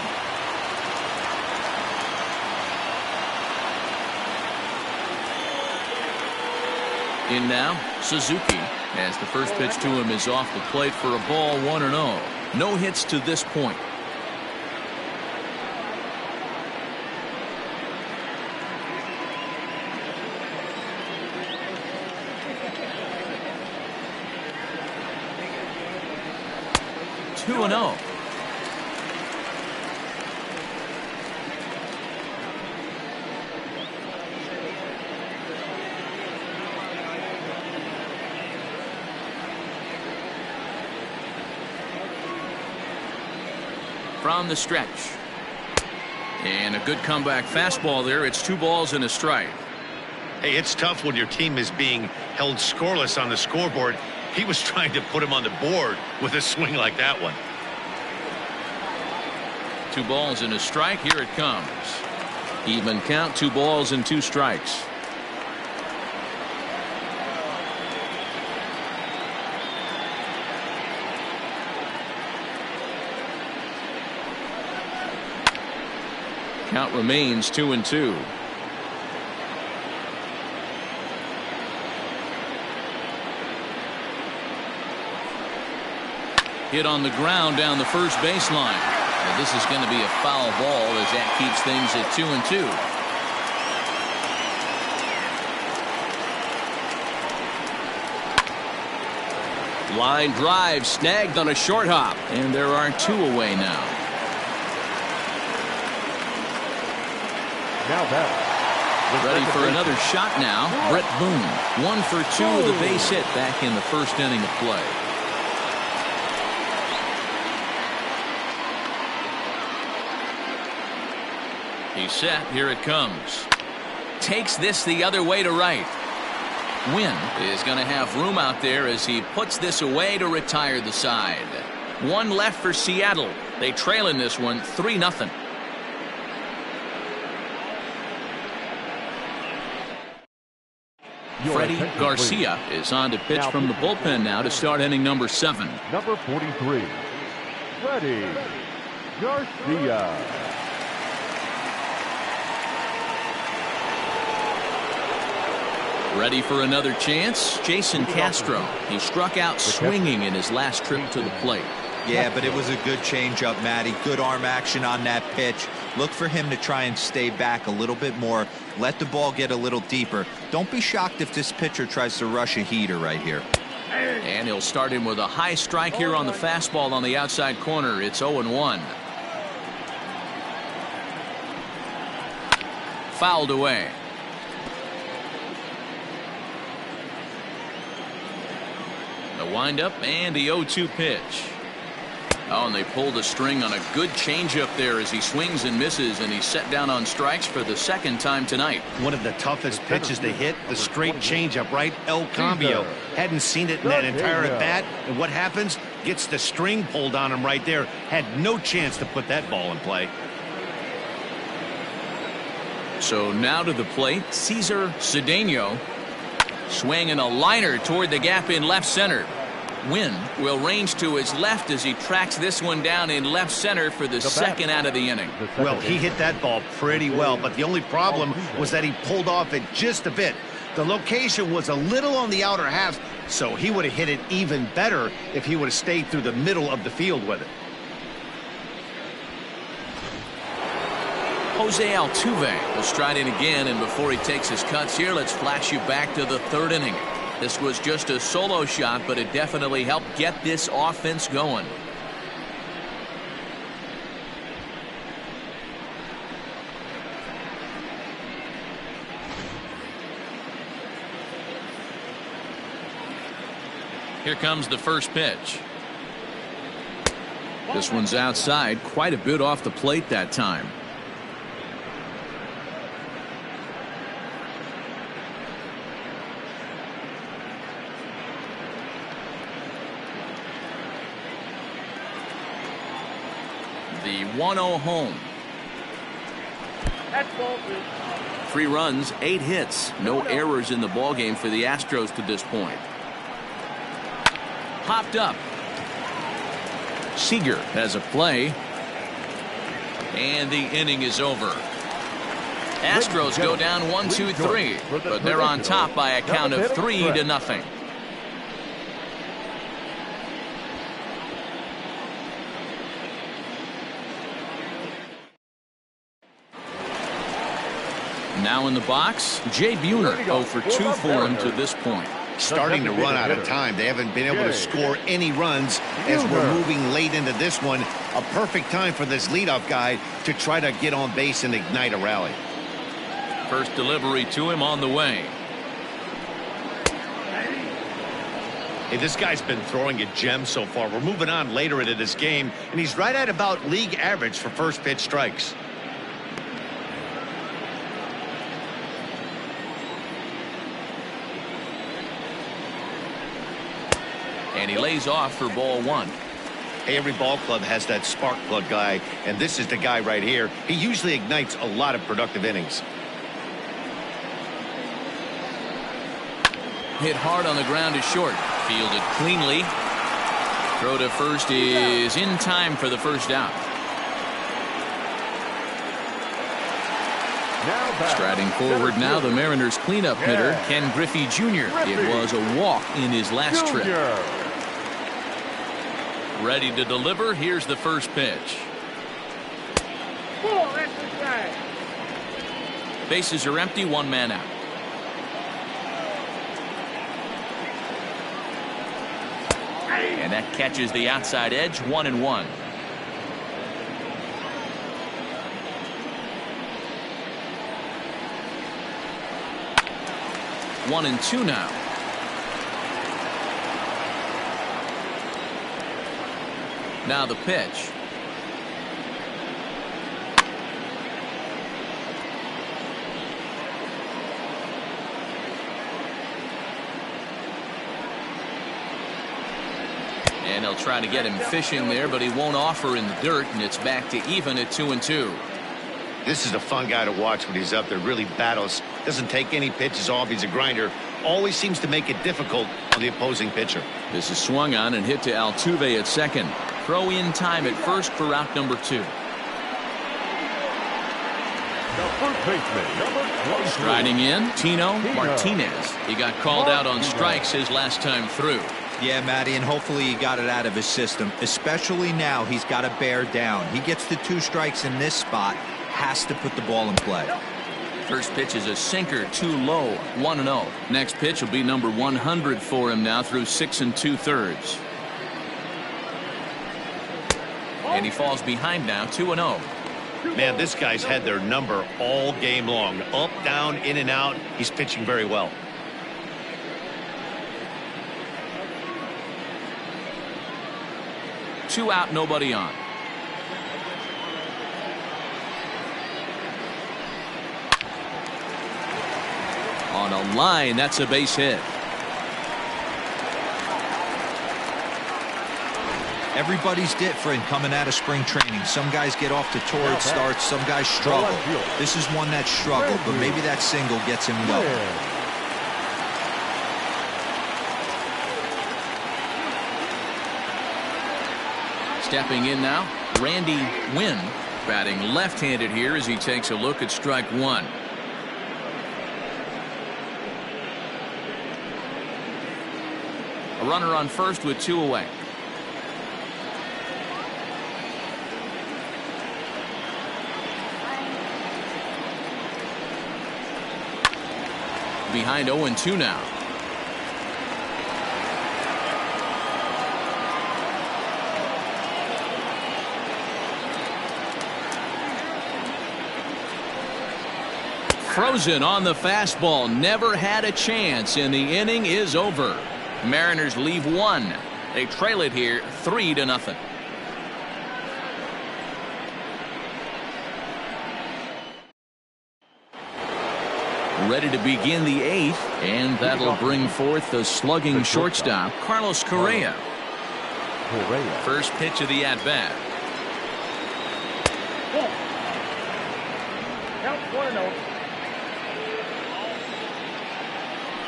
In now, Suzuki, as the first pitch to him is off the plate for a ball 1-0. No hits to this point. Two and 0. From the stretch. And a good comeback fastball there. It's 2 balls and a strike. Hey, it's tough when your team is being held scoreless on the scoreboard. He was trying to put him on the board with a swing like that one. 2 balls and a strike. Here it comes. Even count, 2 balls and 2 strikes. Count remains 2-2. Hit on the ground down the first baseline. Well, this is going to be a foul ball as that keeps things at 2-2. Line drive snagged on a short hop. And there are 2 away now. Now that. Ready for another shot now. Brett Boone. 1 for 2 with a base hit back in the first inning of play. He's set. Here it comes. Takes this the other way to right. Wynn is going to have room out there as he puts this away to retire the side. 1 left for Seattle. They trail in this one 3-0. Freddie Garcia is on to pitch from the bullpen now to start inning number 7. Number 43, Freddie Garcia. Ready for another chance? Jason Castro. He struck out swinging in his last trip to the plate. Yeah, but it was a good changeup, Matty. Good arm action on that pitch. Look for him to try and stay back a little bit more. Let the ball get a little deeper. Don't be shocked if this pitcher tries to rush a heater right here. And he'll start him with a high strike here on the fastball on the outside corner. It's 0-1. Fouled away. The windup and the 0-2 pitch. Oh, and they pulled a string on a good changeup there as he swings and misses, and he's set down on strikes for the 2nd time tonight. One of the toughest pitches to hit, the straight changeup, right? El Cambio. Hadn't seen it in that entire at bat, and what happens? Gets the string pulled on him right there. Had no chance to put that ball in play. So now to the plate, Cesar Cedeno. Swinging a liner toward the gap in left center. Wynn will range to his left as he tracks this one down in left center for the 2nd out of the inning. Well, he hit that ball pretty well, but the only problem was that he pulled off it just a bit. The location was a little on the outer half, so he would have hit it even better if he would have stayed through the middle of the field with it. Jose Altuve will stride in again, and before he takes his cuts here, let's flash you back to the 3rd inning. This was just a solo shot, but it definitely helped get this offense going. Here comes the first pitch. This one's outside, quite a bit off the plate that time. The 1-0 home. That's ball 2. 3 runs, 8 hits, no errors in the ballgame for the Astros to this point. Popped up. Seager has a play. And the inning is over. Astros go down 1-2-3, but they're on top by a count of 3-0. Now in the box, Jay Buhner 0 for 2 for him to this point. Starting to run out of time. They haven't been able to score any runs as we're moving late into this one. A perfect time for this leadoff guy to try to get on base and ignite a rally. First delivery to him on the way. Hey, this guy's been throwing a gem so far. We're moving on later into this game, and he's right at about league average for first pitch strikes. And he lays off for ball 1. Hey, every ball club has that spark plug guy, and this is the guy right here. He usually ignites a lot of productive innings. Hit hard on the ground to short. Fielded cleanly. Throw to first is in time for the first out. Striding forward now, the Mariners cleanup hitter, Ken Griffey Jr. It was a walk in his last trip. Ready to deliver. Here's the first pitch. Ball, that's inside. Bases are empty, 1 man out. And that catches the outside edge. 1-1. One and two now. Now the pitch. And they'll try to get him fishing there, but he won't offer in the dirt, and it's back to even at 2-2. This is a fun guy to watch when he's up there. Really battles. Doesn't take any pitches off. He's a grinder. Always seems to make it difficult on the opposing pitcher. This is swung on and hit to Altuve at second. Throw in time at first for out number 2. The first baseman, number 23. Striding in, Tino Martinez. He got called out on strikes his last time through. Yeah, Matty, and hopefully he got it out of his system. Especially now, he's got to bear down. He gets the 2 strikes in this spot. Has to put the ball in play. First pitch is a sinker, too low. 1-0. Next pitch will be number 100 for him now through 6 2/3. And he falls behind now, 2-0. Man, this guy's had their number all game long. Up, down, in and out. He's pitching very well. Two out, nobody on. On a line, that's a base hit. Everybody's different coming out of spring training. Some guys get off to torrid starts. Some guys struggle. This is one that struggled, but maybe that single gets him going. Stepping in now, Randy Wynn, batting left-handed here as he takes a look at strike 1. A runner on first with 2 away. Behind 0-2 now. Frozen on the fastball. Never had a chance, and the inning is over. Mariners leave 1. They trail it here 3-0. Ready to begin the 8th, and that'll bring forth the slugging shortstop, Carlos Correa. First pitch of the at-bat.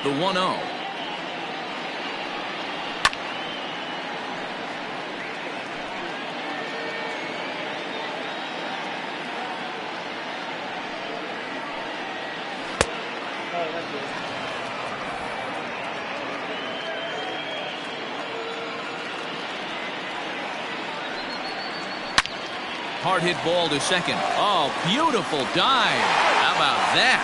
The 1-0. Hard hit ball to second. Oh, beautiful dive. How about that?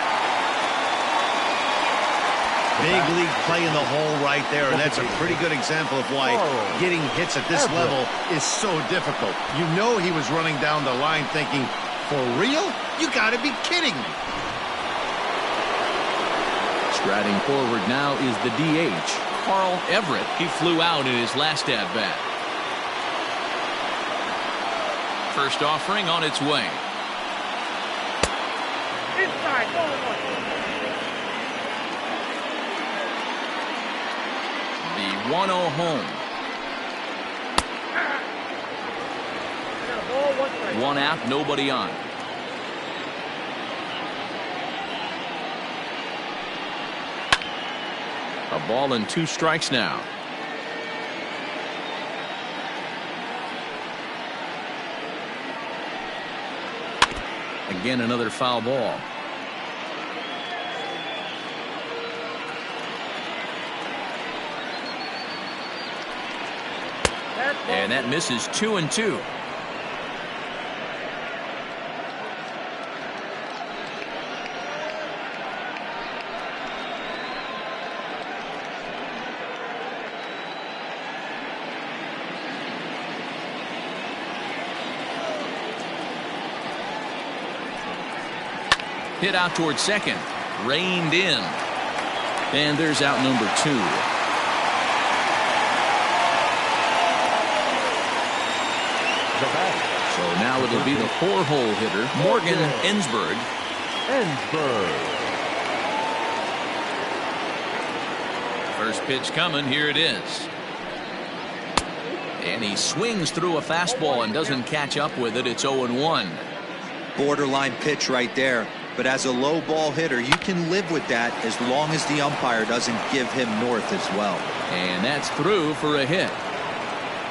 Big league play in the hole right there, and that's a pretty good example of why getting hits at this level is so difficult. You know he was running down the line thinking, for real? You got to be kidding me. Striding forward now is the DH, Carl Everett. He flew out in his last at-bat. First offering on its way. Inside, The 1-0 home. 1 out, nobody on. A ball and 2 strikes now. Again, another foul ball. And that misses 2-2. Hit out toward second. Reined in. And there's out number 2. So now it'll be the 4-hole hitter, Morgan Ensberg. First pitch coming. Here it is. And he swings through a fastball and doesn't catch up with it. It's 0-1. Borderline pitch right there. But as a low ball hitter, you can live with that as long as the umpire doesn't give him north as well. And that's through for a hit.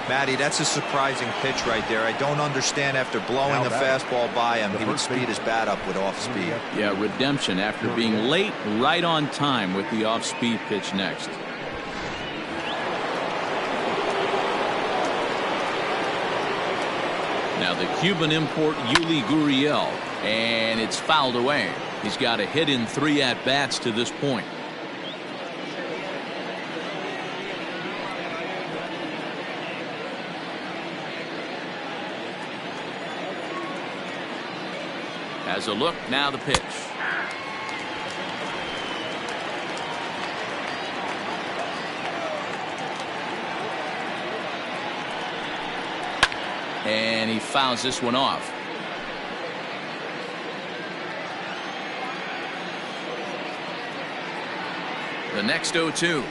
Matty, that's a surprising pitch right there. I don't understand after blowing a fastball by him, he would speed his bat up with off speed. Yeah, redemption after being late, right on time with the off speed pitch next. Now the Cuban import Yuli Gurriel, and it's fouled away. He's got a hit in 3 at-bats to this point. Has a look, now the pitch. And he fouls this one off. The next 0-2.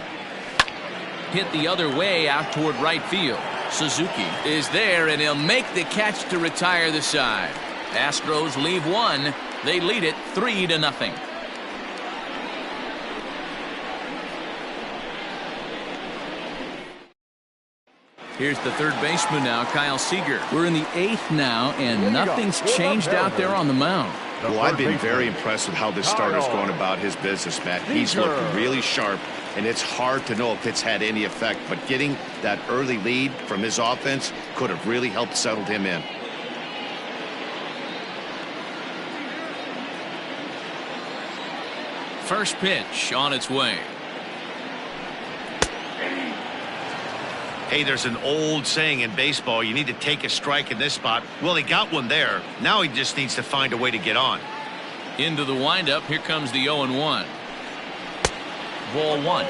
Hit the other way out toward right field. Suzuki is there, and he'll make the catch to retire the side. Astros leave 1. They lead it 3-0. Here's the third baseman now, Kyle Seager. We're in the 8th now, and nothing's changed out there on the mound. Well, I've been very impressed with how this starter's going about his business, Matt. He's looked really sharp, and it's hard to know if it's had any effect. But getting that early lead from his offense could have really helped settle him in. First pitch on its way. Hey, there's an old saying in baseball, you need to take a strike in this spot. Well, he got one there. Now he just needs to find a way to get on. Into the windup. Here comes the 0-1. Ball 1.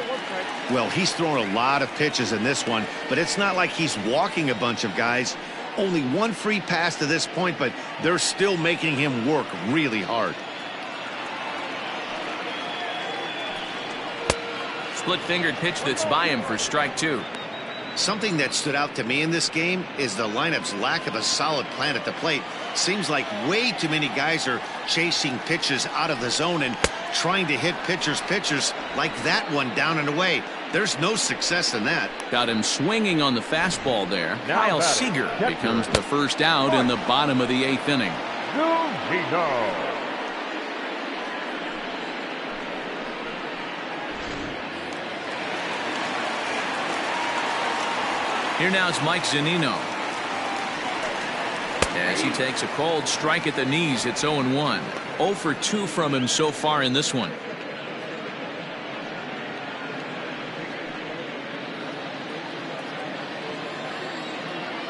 Well, he's thrown a lot of pitches in this one, but it's not like he's walking a bunch of guys. Only one free pass to this point, but they're still making him work really hard. Split-fingered pitch that's by him for strike 2. Something that stood out to me in this game is the lineup's lack of a solid plan at the plate. Seems like way too many guys are chasing pitches out of the zone and trying to hit pitchers like that one down and away. There's no success in that. Got him swinging on the fastball there. Kyle Seager becomes the first out in the bottom of the 8th inning. Here now is Mike Zunino. As he takes a cold strike at the knees, it's 0-1. 0 for 2 from him so far in this one.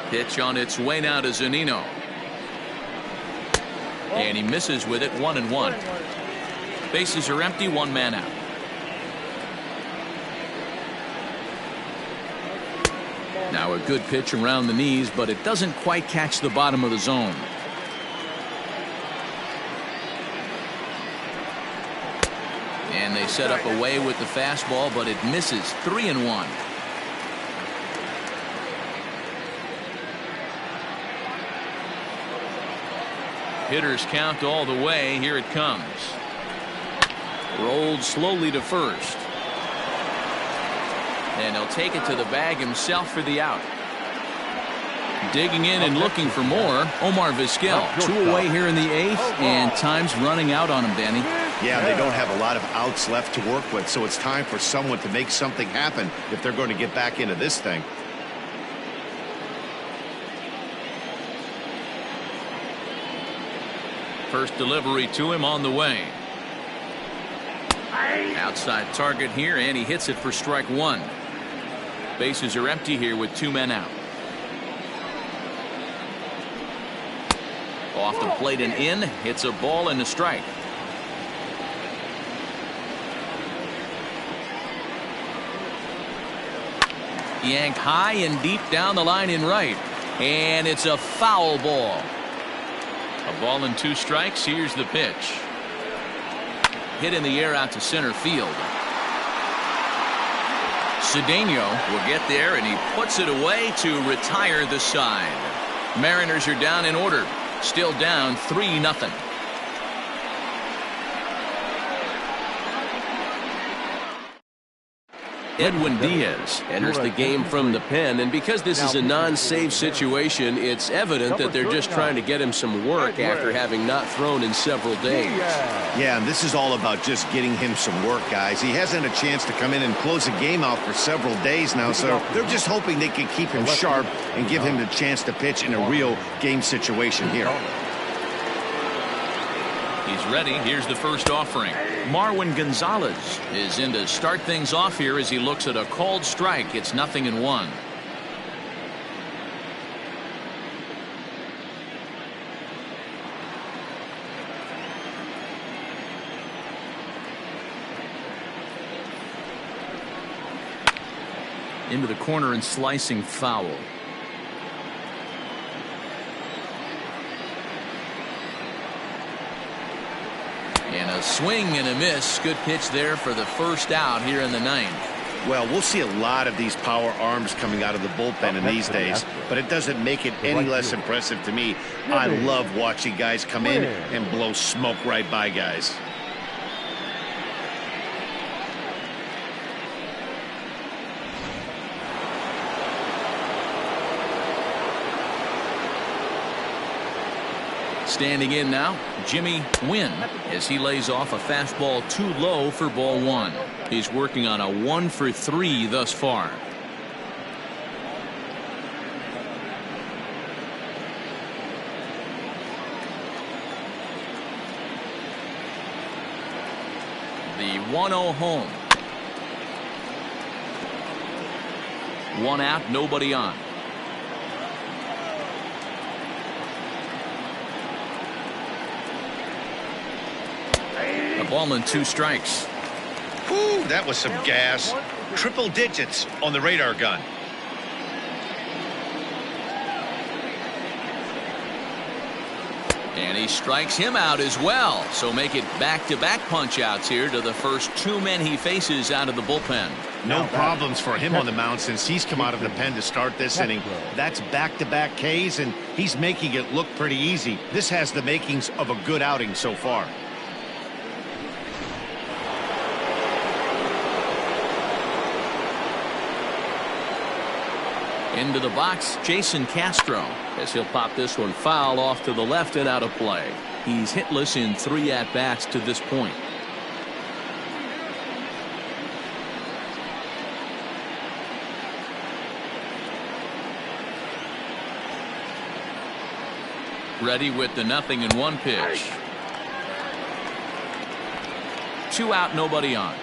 Pitch on its way now to Zunino. And he misses with it. 1-1. Bases are empty. 1 man out. Now a good pitch around the knees, but it doesn't quite catch the bottom of the zone. And they set up away with the fastball, but it misses. 3-1. Hitters count all the way. Here it comes. Rolled slowly to first. And he'll take it to the bag himself for the out. Digging in and looking for more, Omar Vizquel. 2 away here in the 8th, and time's running out on him, Danny. Yeah, they don't have a lot of outs left to work with, so it's time for someone to make something happen if they're going to get back into this thing. First delivery to him on the way. Outside target here, and he hits it for strike 1. Bases are empty here with 2 men out. Off the plate and in. Hits a ball and a strike. Yanked high and deep down the line in right. And it's a foul ball. A ball and 2 strikes. Here's the pitch. Hit in the air out to center field. Cedeno will get there, and he puts it away to retire the side. Mariners are down in order. Still down 3-0. Edwin Diaz enters the game from the pen, and because this is a non-save situation, it's evident that they're just trying to get him some work after having not thrown in several days. Yeah, and this is all about just getting him some work, guys. He hasn't had a chance to come in and close the game out for several days now, so they're just hoping they can keep him sharp and give him the chance to pitch in a real game situation here. He's ready. Here's the first offering. Marwin Gonzalez is in to start things off here as he looks at a called strike. It's 0-1. Into the corner and slicing foul. And a swing and a miss. Good pitch there for the first out here in the 9th. Well, we'll see a lot of these power arms coming out of the bullpen in these days, but it doesn't make it any less impressive to me. I love watching guys come in and blow smoke right by guys. Standing in now, Jimmy Wynn, as he lays off a fastball too low for ball 1. He's working on a 1-for-3 thus far. The 1-0 home. 1 out, nobody on. Ball and 2 strikes. Whew, that was some gas. Triple digits on the radar gun. And he strikes him out as well. So make it back-to-back punch-outs here to the first 2 men he faces out of the bullpen. No problems for him on the mound since he's come out of the pen to start this inning. That's back-to-back Ks, and he's making it look pretty easy. This has the makings of a good outing so far. Into the box, Jason Castro, as he'll pop this one foul off to the left and out of play. He's hitless in 3 at-bats to this point. Ready with the 0-1 pitch. 2 out, nobody on.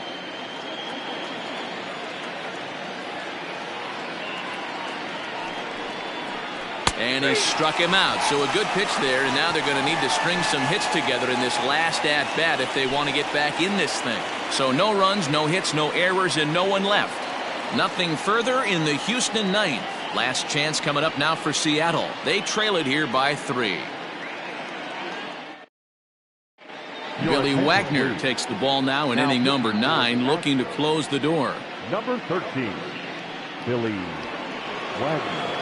And he struck him out. So a good pitch there, and now they're going to need to string some hits together in this last at-bat if they want to get back in this thing. So no runs, no hits, no errors, and no one left. Nothing further in the Houston 9th. Last chance coming up now for Seattle. They trail it here by 3. Billy Wagner takes the ball now in inning number 9, looking to close the door. Number 13, Billy Wagner.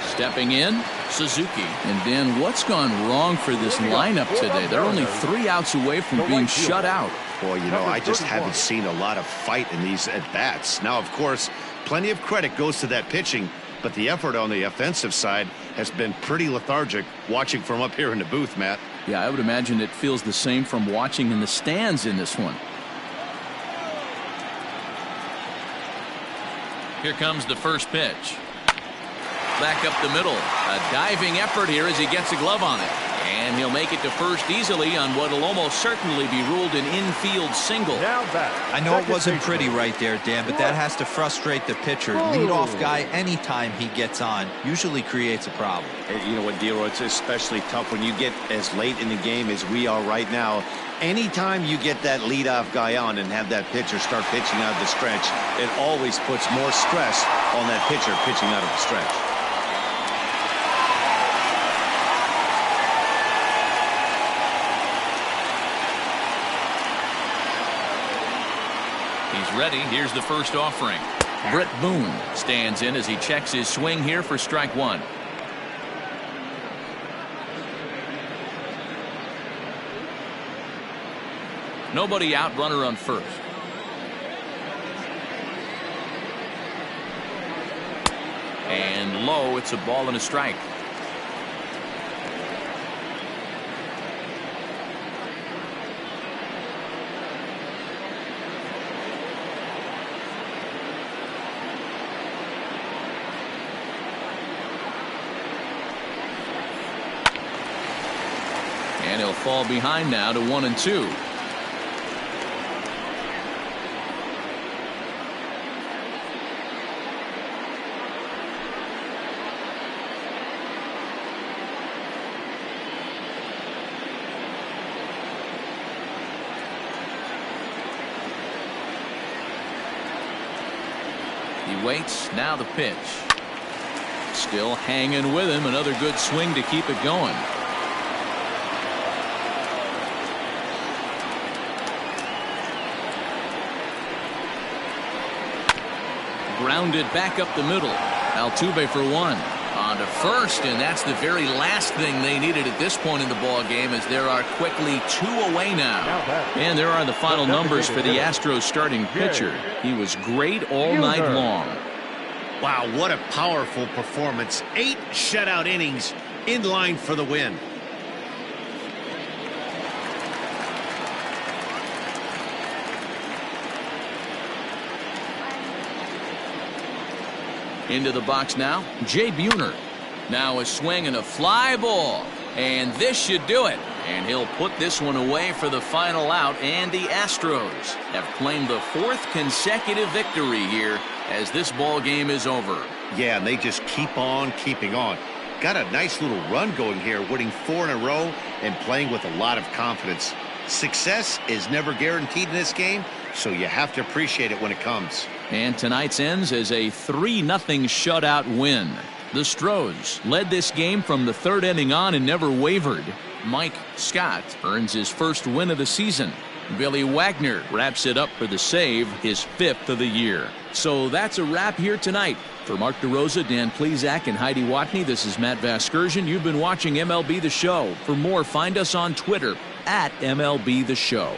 Stepping in, Suzuki. And Dan, what's gone wrong for this lineup today? They're only 3 outs away from being shut out. Boy, you know, I just haven't seen a lot of fight in these at-bats. Now, of course, plenty of credit goes to that pitching, but the effort on the offensive side has been pretty lethargic watching from up here in the booth, Matt. Yeah, I would imagine it feels the same from watching in the stands in this one. Here comes the first pitch. Back up the middle. A diving effort here as he gets a glove on it. And he'll make it to first easily on what will almost certainly be ruled an infield single. Now back. I know it wasn't pretty right there, Dan, but that has to frustrate the pitcher. Leadoff guy, anytime he gets on, usually creates a problem. You know what, Dero, it's especially tough when you get as late in the game as we are right now. Anytime you get that leadoff guy on and have that pitcher start pitching out of the stretch, it always puts more stress on that pitcher pitching out of the stretch. He's ready. Here's the first offering. Britt Boone stands in as he checks his swing here for strike one. Nobody out, runner on first. And low, it's a ball and a strike. And he'll fall behind now to 1-2. He waits. Now the pitch. Still hanging with him. Another good swing to keep it going. Grounded back up the middle. Altuve for one. On to first, and that's the very last thing they needed at this point in the ball game, as there are quickly 2 away now. And there are the final numbers for the Astros starting pitcher. He was great all night long. Wow, what a powerful performance. 8 shutout innings, in line for the win. Into the box now, Jay Buhner. Now a swing and a fly ball. And this should do it. And he'll put this one away for the final out. And the Astros have claimed the 4th consecutive victory here as this ball game is over. Yeah, and they just keep on keeping on. Got a nice little run going here, winning 4 in a row and playing with a lot of confidence. Success is never guaranteed in this game, so you have to appreciate it when it comes. And tonight's ends as a 3-0 shutout win. The Astros led this game from the 3rd inning on and never wavered. Mike Scott earns his first win of the season. Billy Wagner wraps it up for the save, his 5th of the year. So that's a wrap here tonight. For Mark DeRosa, Dan Plesac, and Heidi Watney, this is Matt Vasgersian. You've been watching MLB The Show. For more, find us on Twitter at MLB The Show.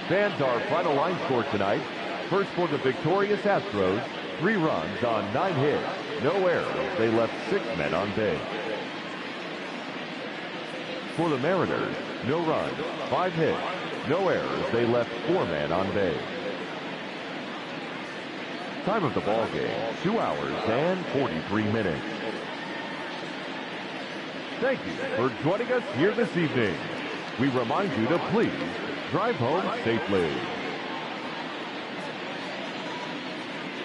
Fans, our final line score tonight. First for the victorious Astros, 3 runs on 9 hits. No errors. They left 6 men on base. For the Mariners, no runs, 5 hits. No errors. They left 4 men on base. Time of the ball game, 2 hours and 43 minutes. Thank you for joining us here this evening. We remind you to please drive home safely.